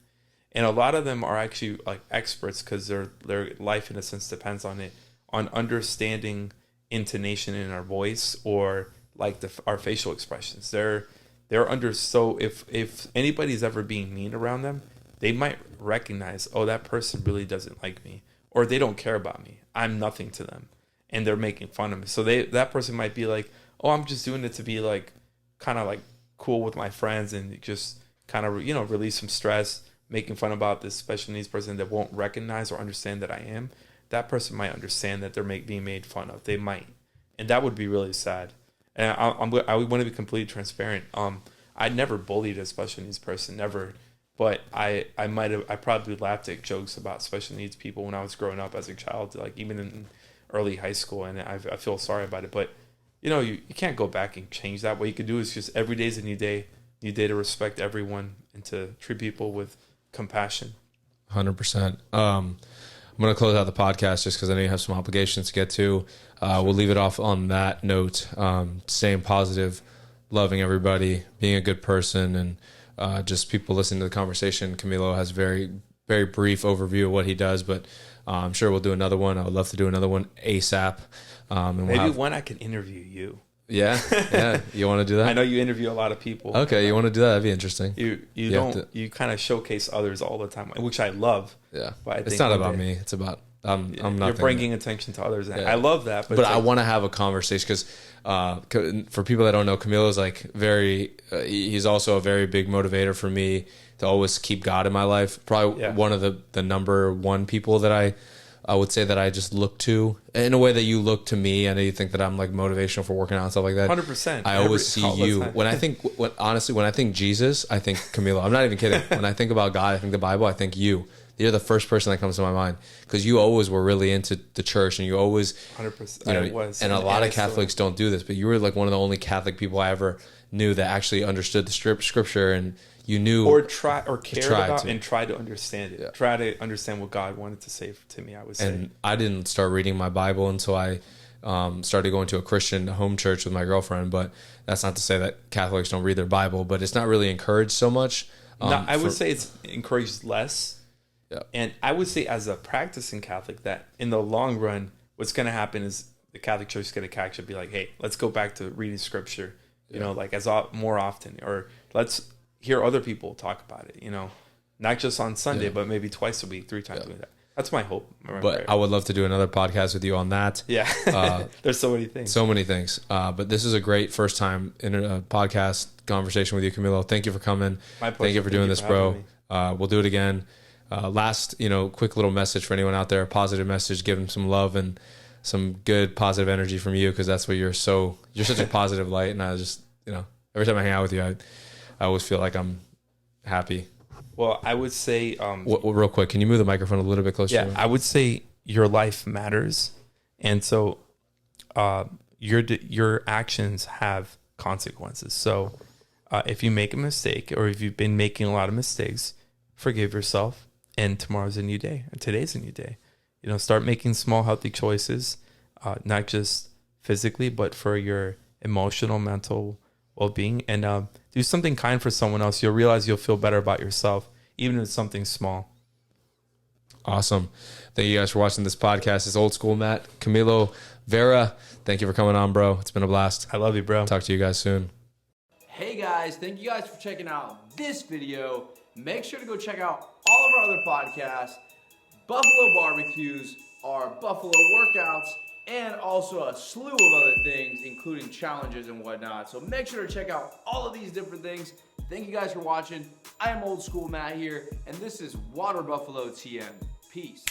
And a lot of them are actually like experts because their life in a sense depends on it, on understanding intonation in our voice or like our facial expressions. They're under, so if anybody's ever being mean around them, they might recognize, oh, that person really doesn't like me, or they don't care about me. I'm nothing to them, and they're making fun of me. So that person might be like, oh, I'm just doing it to be like kind of like cool with my friends and just kind of, you know, release some stress, making fun about this special needs person that won't recognize or understand that I am. That person might understand that they're being made fun of. They might, and that would be really sad. And I want to be completely transparent. I never bullied a special needs person, never. But I probably laughed at jokes about special needs people when I was growing up as a child, like even in early high school, and I feel sorry about it. But you know, you can't go back and change that. What you can do is just every day is a new day to respect everyone and to treat people with compassion. 100%. I'm going to close out the podcast just because I know you have some obligations to get to. We'll leave it off on that note. Staying positive, loving everybody, being a good person, and just people listening to the conversation. Camilo has very, very brief overview of what he does, but I'm sure we'll do another one. I would love to do another one ASAP. And maybe one I can interview you. Yeah, yeah. You want to do that? I know you interview a lot of people. Okay, you want to do that? That'd be interesting. You kind of showcase others all the time, which I love. Yeah, but it's not about me. It's about I'm not. You're bringing attention to others. And I love that. But I want to have a conversation because for people that don't know, Camilo's like he's also a very big motivator for me to always keep God in my life. Probably one of the number one people that I would say that I just look to in a way that you look to me. I know you think that I'm like motivational for working out and stuff like that. 100%. I always see you. When I think Jesus, I think Camilo. I'm not even kidding. When I think about God, I think the Bible, I think you. You're the first person that comes to my mind because you always were really into the church and you always 100%. You know, I was, and a lot of Catholics don't do this, but you were like one of the only Catholic people I ever knew that actually understood the scripture and you knew cared about and tried to understand it. Try to understand what God wanted to say to me. I would say. And I didn't start reading my Bible until I started going to a Christian home church with my girlfriend. But that's not to say that Catholics don't read their Bible, but it's not really encouraged so much. I would say it's encouraged less. Yeah. And I would say as a practicing Catholic that in the long run, what's going to happen is the Catholic Church is going to catch up, be like, hey, let's go back to reading scripture, you know, like more often, or let's hear other people talk about it, you know, not just on Sunday, but maybe twice a week, 3 times a week. That's my hope. But I would love to do another podcast with you on that. Yeah. There's so many things. But this is a great first time in a podcast conversation with you, Camilo. Thank you for coming. My pleasure. Thank you for doing this, bro. We'll do it again. Last, quick little message for anyone out there, a positive message, give them some love and some good positive energy from you. Cause that's what you're such a positive light. And I just, every time I hang out with you, I always feel like I'm happy. Well, I would say, real quick, can you move the microphone a little bit closer? Yeah, I would say your life matters. And so, your actions have consequences. So, if you make a mistake or if you've been making a lot of mistakes, forgive yourself. And tomorrow's a new day. And today's a new day. Start making small, healthy choices, not just physically, but for your emotional, mental well-being. And do something kind for someone else. You'll realize you'll feel better about yourself, even if it's something small. Awesome. Thank you guys for watching this podcast. It's Old School Matt, Camilo Vera. Thank you for coming on, bro. It's been a blast. I love you, bro. Talk to you guys soon. Hey guys, thank you guys for checking out this video. Make sure to go check out all of our other podcasts, Buffalo Barbecues, our Buffalo workouts, and also a slew of other things, including challenges and whatnot. So make sure to check out all of these different things. Thank you guys for watching. I am Old School Matt here, and this is Water Buffalo TM. Peace.